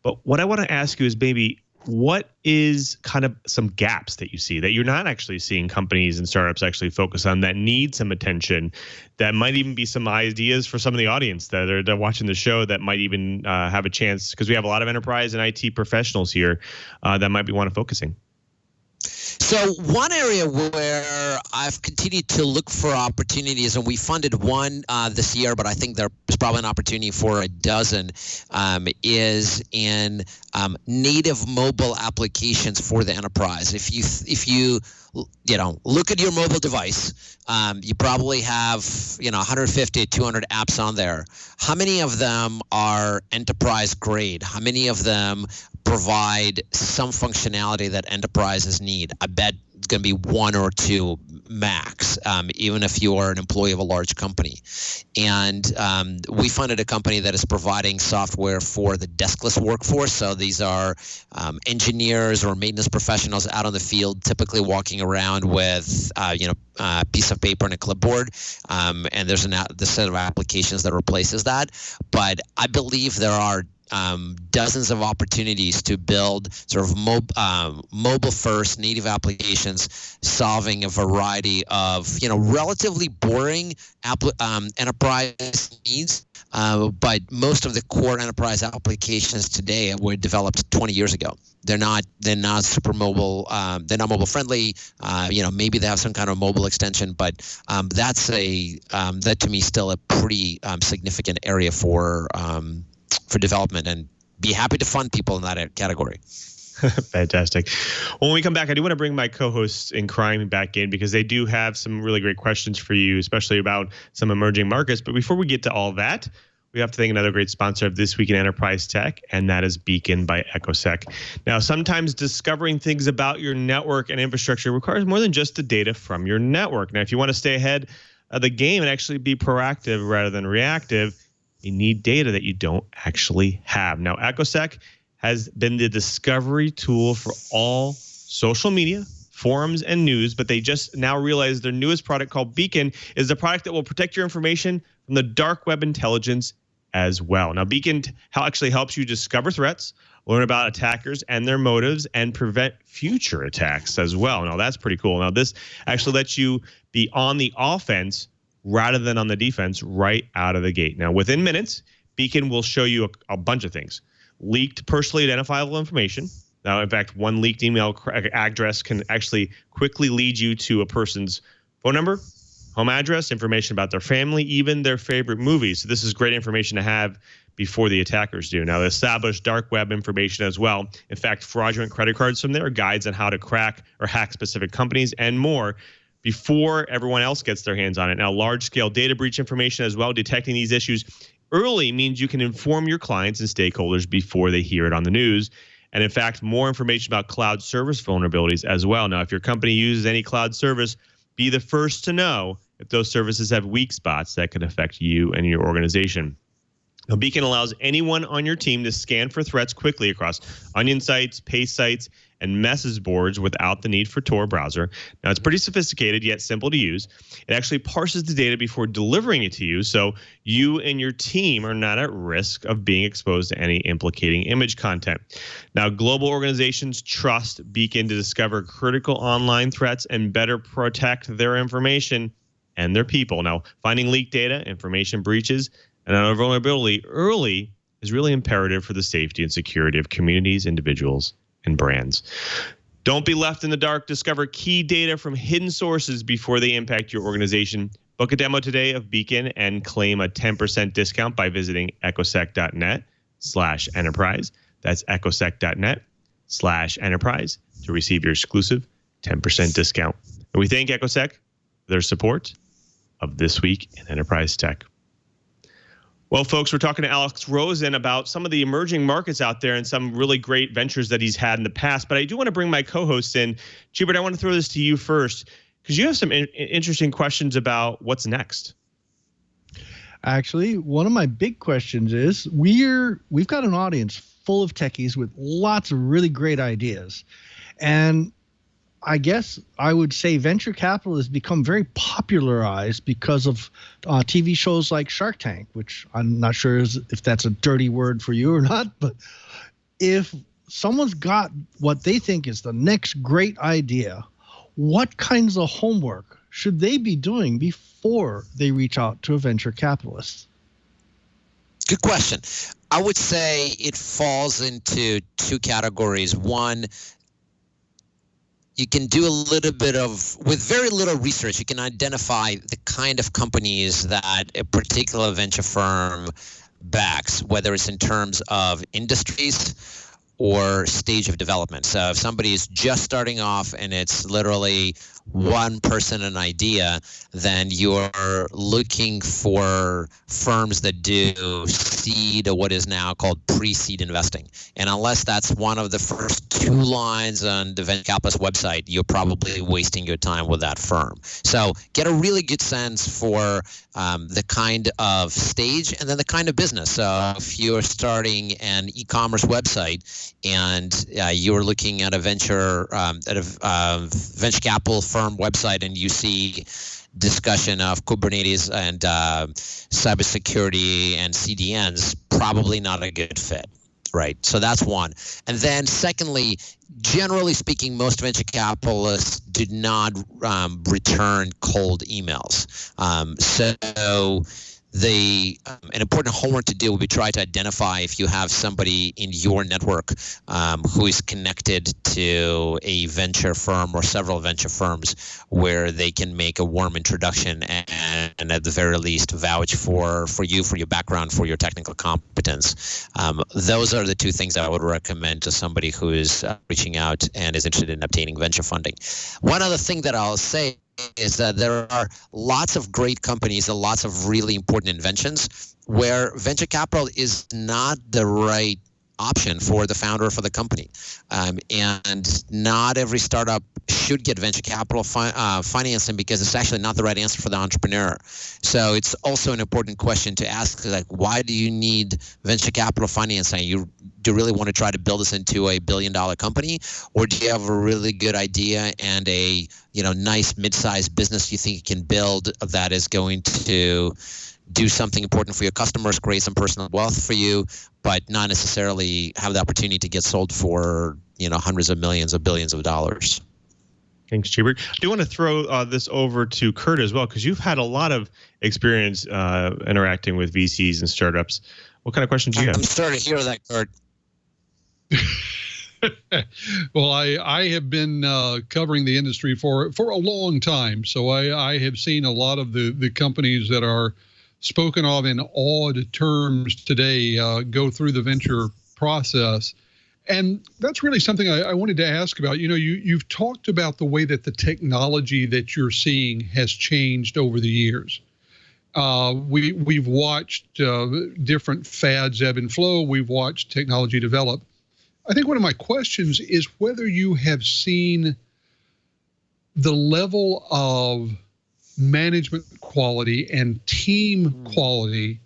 But what I want to ask you is maybe what is kind of some gaps that you see that you're not actually seeing companies and startups actually focus on that need some attention, that might even be some ideas for some of the audience that are watching the show that might even have a chance, because we have a lot of enterprise and IT professionals here that might be focusing. So one area where I've continued to look for opportunities, and we funded one this year, but I think there's probably an opportunity for a dozen, is in native mobile applications for the enterprise. If you look at your mobile device, you probably have 150, 200 apps on there. How many of them are enterprise grade? How many of them provide some functionality that enterprises need? I bet it's going to be one or two max, even if you are an employee of a large company. And we funded a company that is providing software for the deskless workforce. So these are engineers or maintenance professionals out on the field, typically walking around with a piece of paper and a clipboard. And there's the set of applications that replaces that. But I believe there are dozens of opportunities to build sort of mobile-first native applications, solving a variety of relatively boring enterprise needs. But most of the core enterprise applications today were developed 20 years ago. They're not super mobile. They're not mobile friendly. Maybe they have some kind of mobile extension, but that's that to me still a pretty significant area for development, and be happy to fund people in that category. Fantastic. When we come back, I do want to bring my co-hosts in crime back in because they do have some really great questions for you, especially about some emerging markets. But before we get to all that, we have to thank another great sponsor of This Week in Enterprise Tech, and that is Beacon by EchoSec. Now, sometimes discovering things about your network and infrastructure requires more than just the data from your network. Now, if you want to stay ahead of the game and actually be proactive rather than reactive, you need data that you don't actually have. Now, EchoSec has been the discovery tool for all social media, forums, and news, but they just now realize their newest product called Beacon is the product that will protect your information from the dark web intelligence as well. Now, Beacon actually helps you discover threats, learn about attackers and their motives, and prevent future attacks as well. Now, that's pretty cool. Now, this actually lets you be on the offense rather than on the defense right out of the gate. Now, within minutes, Beacon will show you a bunch of things. Leaked personally identifiable information. Now, in fact, one leaked email address can actually quickly lead you to a person's phone number, home address, information about their family, even their favorite movies. So this is great information to have before the attackers do. Now, they establish dark web information as well. In fact, fraudulent credit cards from there, guides on how to crack or hack specific companies, and more before everyone else gets their hands on it. Now, large-scale data breach information as well. Detecting these issues early means you can inform your clients and stakeholders before they hear it on the news. And in fact, more information about cloud service vulnerabilities as well. Now, if your company uses any cloud service, be the first to know if those services have weak spots that could affect you and your organization. Now, Beacon allows anyone on your team to scan for threats quickly across onion sites, paste sites, and message boards without the need for Tor browser. Now, it's pretty sophisticated, yet simple to use. It actually parses the data before delivering it to you, so you and your team are not at risk of being exposed to any implicating image content. Now, global organizations trust Beacon to discover critical online threats and better protect their information and their people. Now, finding leaked data, information breaches, and another vulnerability early is really imperative for the safety and security of communities, individuals, and brands. Don't be left in the dark. Discover key data from hidden sources before they impact your organization. Book a demo today of Beacon and claim a 10% discount by visiting echosec.net/enterprise. That's echosec.net/enterprise to receive your exclusive 10% discount. And we thank EchoSec for their support of This Week in Enterprise Tech. Well, folks, we're talking to Alex Rosen about some of the emerging markets out there and some really great ventures that he's had in the past. But I do want to bring my co-hosts in. Chee, I want to throw this to you first because you have some interesting questions about what's next. Actually, one of my big questions is we've got an audience full of techies with lots of really great ideas. And I guess I would say venture capital has become very popularized because of TV shows like Shark Tank, which I'm not sure if that's a dirty word for you or not. But if someone's got what they think is the next great idea, what kinds of homework should they be doing before they reach out to a venture capitalist? Good question. I would say it falls into two categories. One, you can do a little bit of, with very little research, you can identify the kind of companies that a particular venture firm backs, whether it's in terms of industries or stage of development. So if somebody is just starting off and it's literally one person an idea, then you're looking for firms that do seed or what is now called pre-seed investing. And unless that's one of the first two lines on the venture capitalist website, you're probably wasting your time with that firm. So get a really good sense for the kind of stage and then the kind of business. So if you're starting an e-commerce website and you're looking at a venture venture capital firm website and you see discussion of Kubernetes and cybersecurity and CDNs, probably not a good fit. Right. So that's one. And then secondly, generally speaking, most venture capitalists do not return cold emails. So an important homework to do will be try to identify if you have somebody in your network who is connected to a venture firm or several venture firms where they can make a warm introduction and at the very least vouch for you, for your background, for your technical competence. Those are the two things I would recommend to somebody who is reaching out and is interested in obtaining venture funding. One other thing that I'll say is that there are lots of great companies and lots of really important inventions where venture capital is not the right option for the founder or for the company. And not every startup should get venture capital financing because it's actually not the right answer for the entrepreneur. So it's also an important question to ask, like, why do you need venture capital financing? Do you really want to try to build this into a billion-dollar company, or do you have a really good idea and a nice mid-sized business you think you can build that is going to do something important for your customers, create some personal wealth for you, but not necessarily have the opportunity to get sold for hundreds of millions or billions of dollars. Thanks, Chee. I do want to throw this over to Curt as well, because you've had a lot of experience interacting with VCs and startups. What kind of questions do you have? I'm sorry to hear that, Curt. Well, I have been covering the industry for a long time, so I have seen a lot of the companies that are spoken of in odd terms today go through the venture process. And that's really something I wanted to ask about. You've talked about the way that the technology that you're seeing has changed over the years. We've watched different fads ebb and flow. We've watched technology develop. I think one of my questions is whether you have seen the level of management quality and team quality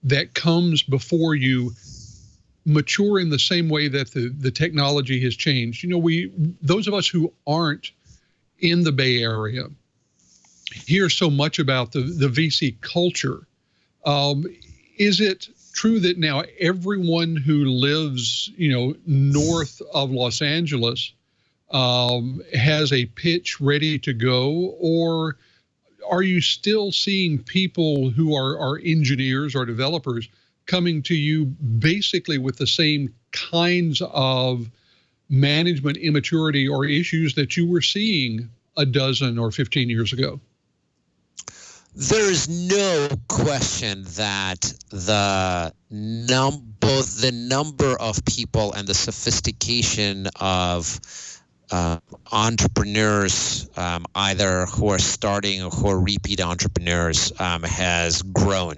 that comes before you mature in the same way that the technology has changed. Those of us who aren't in the Bay Area hear so much about the VC culture. Is it true that now everyone who lives, north of Los Angeles has a pitch ready to go, or are you still seeing people who are engineers or developers coming to you basically with the same kinds of management immaturity or issues that you were seeing a dozen or 15 years ago? There's no question that both the number of people and the sophistication of entrepreneurs, either who are starting or who are repeat entrepreneurs, has grown.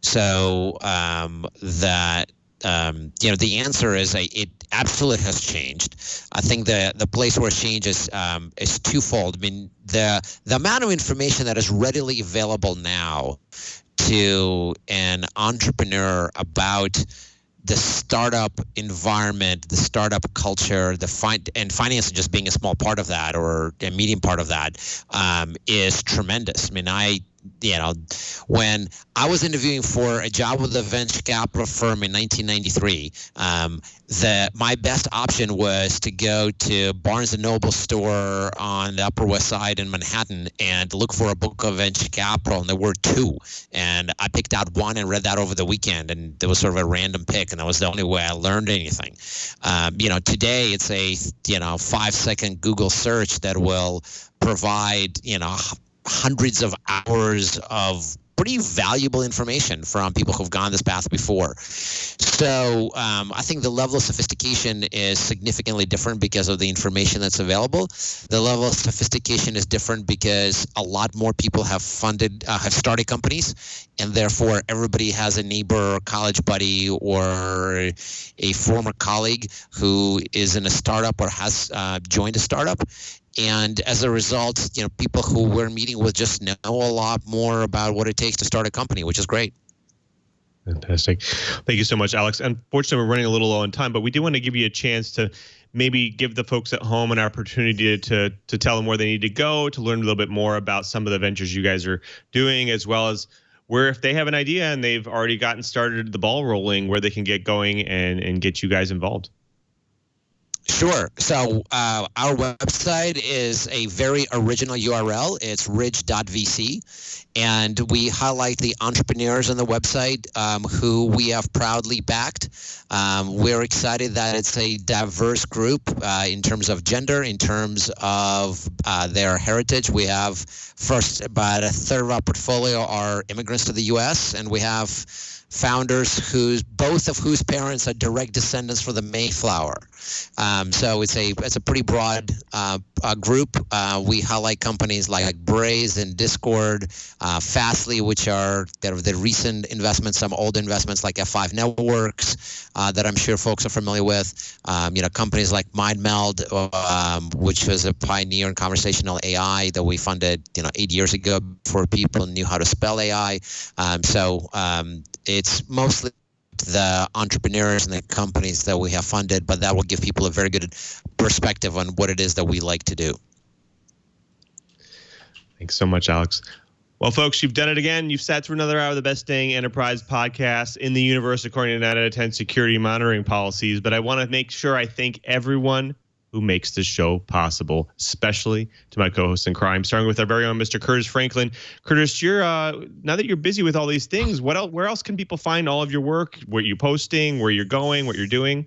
So the answer is it absolutely has changed. I think the place where change is twofold. I mean, the amount of information that is readily available now to an entrepreneur about the startup environment, the startup culture, and finance just being a small part of that or a medium part of that is tremendous. I mean, when I was interviewing for a job with a venture capital firm in 1993, my best option was to go to Barnes & Noble store on the Upper West Side in Manhattan and look for a book of venture capital, and there were two. And I picked out one and read that over the weekend, and there was sort of a random pick, and that was the only way I learned anything. Today it's a 5-second Google search that will provide hundreds of hours of pretty valuable information from people who've gone this path before. So I think the level of sophistication is significantly different because of the information that's available. The level of sophistication is different because a lot more people have started companies, and therefore everybody has a neighbor or college buddy or a former colleague who is in a startup or has joined a startup. And as a result, people who we're meeting with just know a lot more about what it takes to start a company, which is great. Fantastic. Thank you so much, Alex. Unfortunately, we're running a little low on time, but we do want to give you a chance to maybe give the folks at home an opportunity to tell them where they need to go, to learn a little bit more about some of the ventures you guys are doing, as well as where if they have an idea and they've already gotten started the ball rolling, where they can get going and get you guys involved. Sure. So our website is a very original URL. It's ridge.vc. And we highlight the entrepreneurs on the website who we have proudly backed. We're excited that it's a diverse group in terms of gender, in terms of their heritage. We have about a third of our portfolio are immigrants to the U.S., and we have founders both of whose parents are direct descendants from the Mayflower. So it's a pretty broad group. We highlight companies like Braze and Discord, Fastly, which are the recent investments, some old investments like F5 Networks that I'm sure folks are familiar with. Companies like MindMeld, which was a pioneer in conversational AI that we funded 8 years ago before people knew how to spell AI. It's mostly the entrepreneurs and the companies that we have funded, but that will give people a very good perspective on what it is that we like to do. Thanks so much, Alex. Well, folks, you've done it again. You've sat through another hour of the best dang enterprise podcast in the universe, according to 9 out of 10 security monitoring policies. But I want to make sure I thank everyone who makes this show possible, especially to my co-hosts in crime, starting with our very own Mr. Curtis Franklin. Curtis, you're now that you're busy with all these things, where else can people find all of your work? What you're posting, where you're going, what you're doing?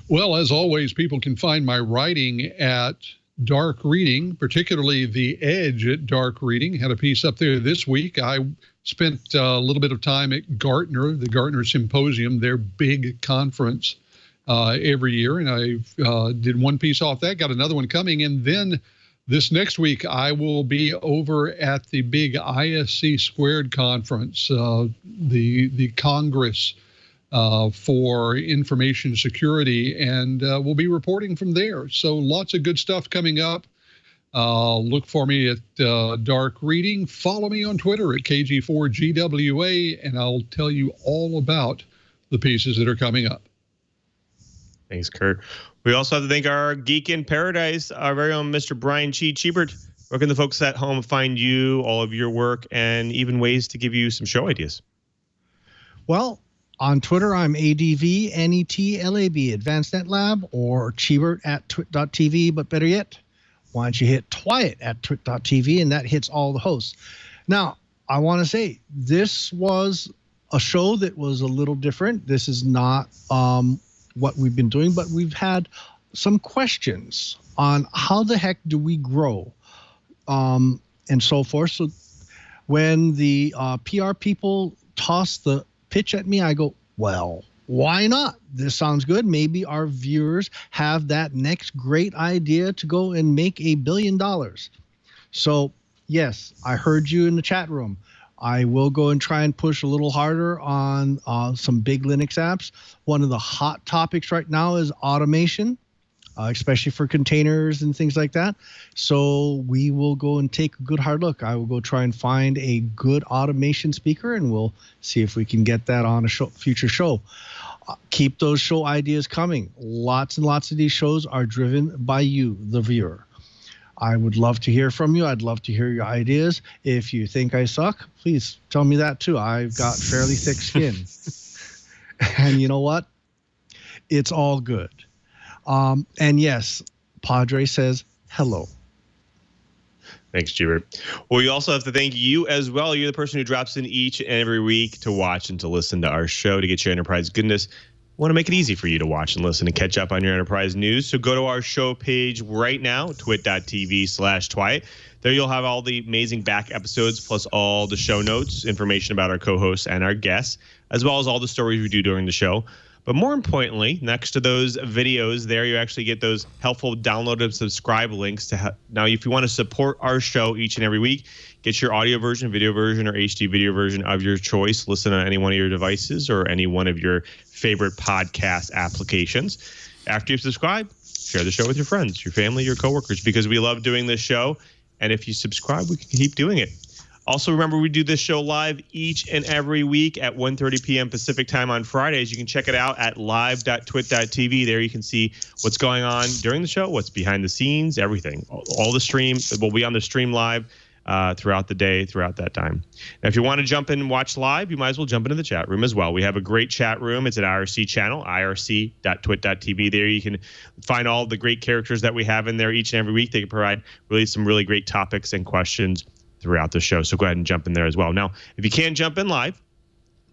Well, as always, people can find my writing at Dark Reading, particularly The Edge at Dark Reading. Had a piece up there this week. I spent a little bit of time at Gartner, the Gartner SYMposium, their big conference every year, and I did one piece off that, got another one coming, and then this next week I will be over at the big ISC Squared conference, the Congress for Information Security, and we'll be reporting from there. So lots of good stuff coming up. Look for me at Dark Reading. Follow me on Twitter at KG4GWA, and I'll tell you all about the pieces that are coming up. Thanks, Curt. We also have to thank our geek in paradise, our very own Mr. Brian Chee. Cheebert, where can the folks at home find you, all of your work, and even ways to give you some show ideas? Well, on Twitter, I'm ADVNETLAB, Advanced Net Lab, or Cheebert at twit.tv. But better yet, why don't you hit Twyet at twit.tv, and that hits all the hosts. Now, I want to say this was a show that was a little different. This is not what we've been doing, but we've had some questions on how the heck do we grow and so forth. So when the PR people toss the pitch at me, I go, well, why not? This sounds good. Maybe our viewers have that next great idea to go and make $1 billion. So yes, I heard you in the chat room. I will go and try and push a little harder on some big Linux apps. One of the hot topics right now is automation, especially for containers and things like that. So we will go and take a good hard look. I will go try and find a good automation speaker, and we'll see if we can get that on a future show. Keep those show ideas coming. Lots and lots of these shows are driven by you, the viewer. I would love to hear from you. I'd love to hear your ideas. If you think I suck, please tell me that too. I've got fairly thick skin. And you know what? It's all good. And yes, Padre says hello. Thanks, Cheebert. Well, we also have to thank you as well. You're the person who drops in each and every week to watch and to listen to our show to get your enterprise goodness. We want to make it easy for you to watch and listen and catch up on your enterprise news. So go to our show page right now, twit.tv/Twyet. There you'll have all the amazing back episodes, plus all the show notes, information about our co-hosts and our guests, as well as all the stories we do during the show. But more importantly, next to those videos there, you actually get those helpful download and subscribe links. Now, if you want to support our show each and every week, get your audio version, video version, or HD video version of your choice. Listen on any one of your devices or any one of your favorite podcast applications. After you subscribe, share the show with your friends, your family, your coworkers, because we love doing this show. And if you subscribe, we can keep doing it. Also, remember, we do this show live each and every week at 1:30 p.m. Pacific time on Fridays. You can check it out at live.twit.tv. There you can see what's going on during the show, what's behind the scenes, everything. All the stream will be on the stream live throughout the day, throughout that time. Now, if you want to jump in and watch live, you might as well jump into the chat room as well. We have a great chat room. It's an IRC channel, irc.twit.tv. There you can find all the great characters that we have in there each and every week. They can provide some really great topics and questions throughout the show. So go ahead and jump in there as well. Now, if you can't jump in live,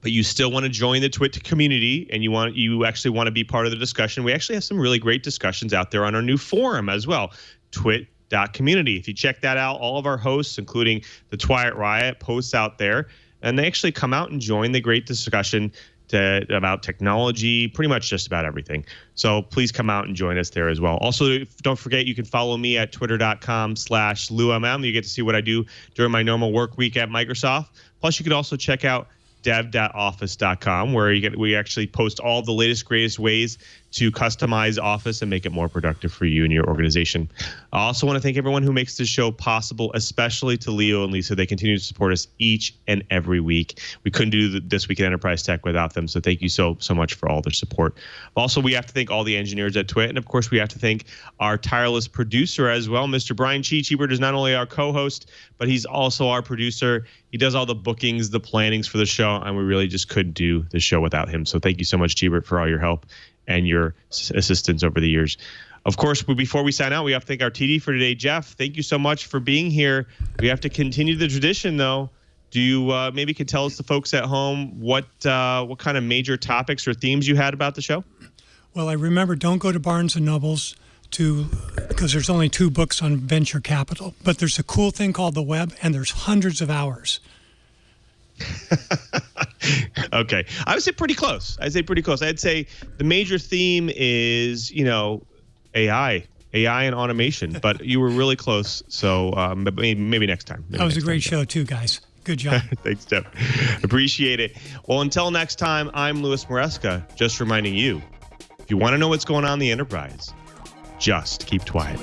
but you still want to join the Twit community and you actually want to be part of the discussion, we actually have some really great discussions out there on our new forum as well, twit.community. If you check that out, all of our hosts, including the Twilight Riot, posts out there, and they actually come out and join the great discussion about technology, pretty much just about everything. So please come out and join us there as well. Also, don't forget, you can follow me at twitter.com/LouMM. You get to see what I do during my normal work week at Microsoft. Plus, you could also check out dev.office.com, where we actually post all the latest, greatest ways to customize Office and make it more productive for you and your organization. I also want to thank everyone who makes this show possible, especially to Leo and Lisa. They continue to support us each and every week. We couldn't do This Week in Enterprise Tech without them, so thank you so much for all their support. Also, we have to thank all the engineers at Twit, and of course, we have to thank our tireless producer as well, Mr. Brian Chee. Cheebert is not only our co-host, but he's also our producer. He does all the bookings, the plannings for the show, and we really just couldn't do the show without him. So thank you so much, Cheebert, for all your help and your assistance over the years. Of course, before we sign out, we have to thank our TD for today. Jeff, thank you so much for being here. We have to continue the tradition, though. Do you maybe could tell us, the folks at home, what kind of major topics or themes you had about the show? Well, I remember don't go to Barnes & Noble's because there's only 2 books on venture capital. But there's a cool thing called the web, and there's hundreds of hours. Okay. I would say pretty close. I'd say the major theme is, AI and automation, but you were really close. So maybe next time. That was a great show too, guys. Good job. Thanks, Jeff. Appreciate it. Well, until next time, I'm Louis Maresca, just reminding you, if you want to know what's going on in the enterprise, just keep quiet.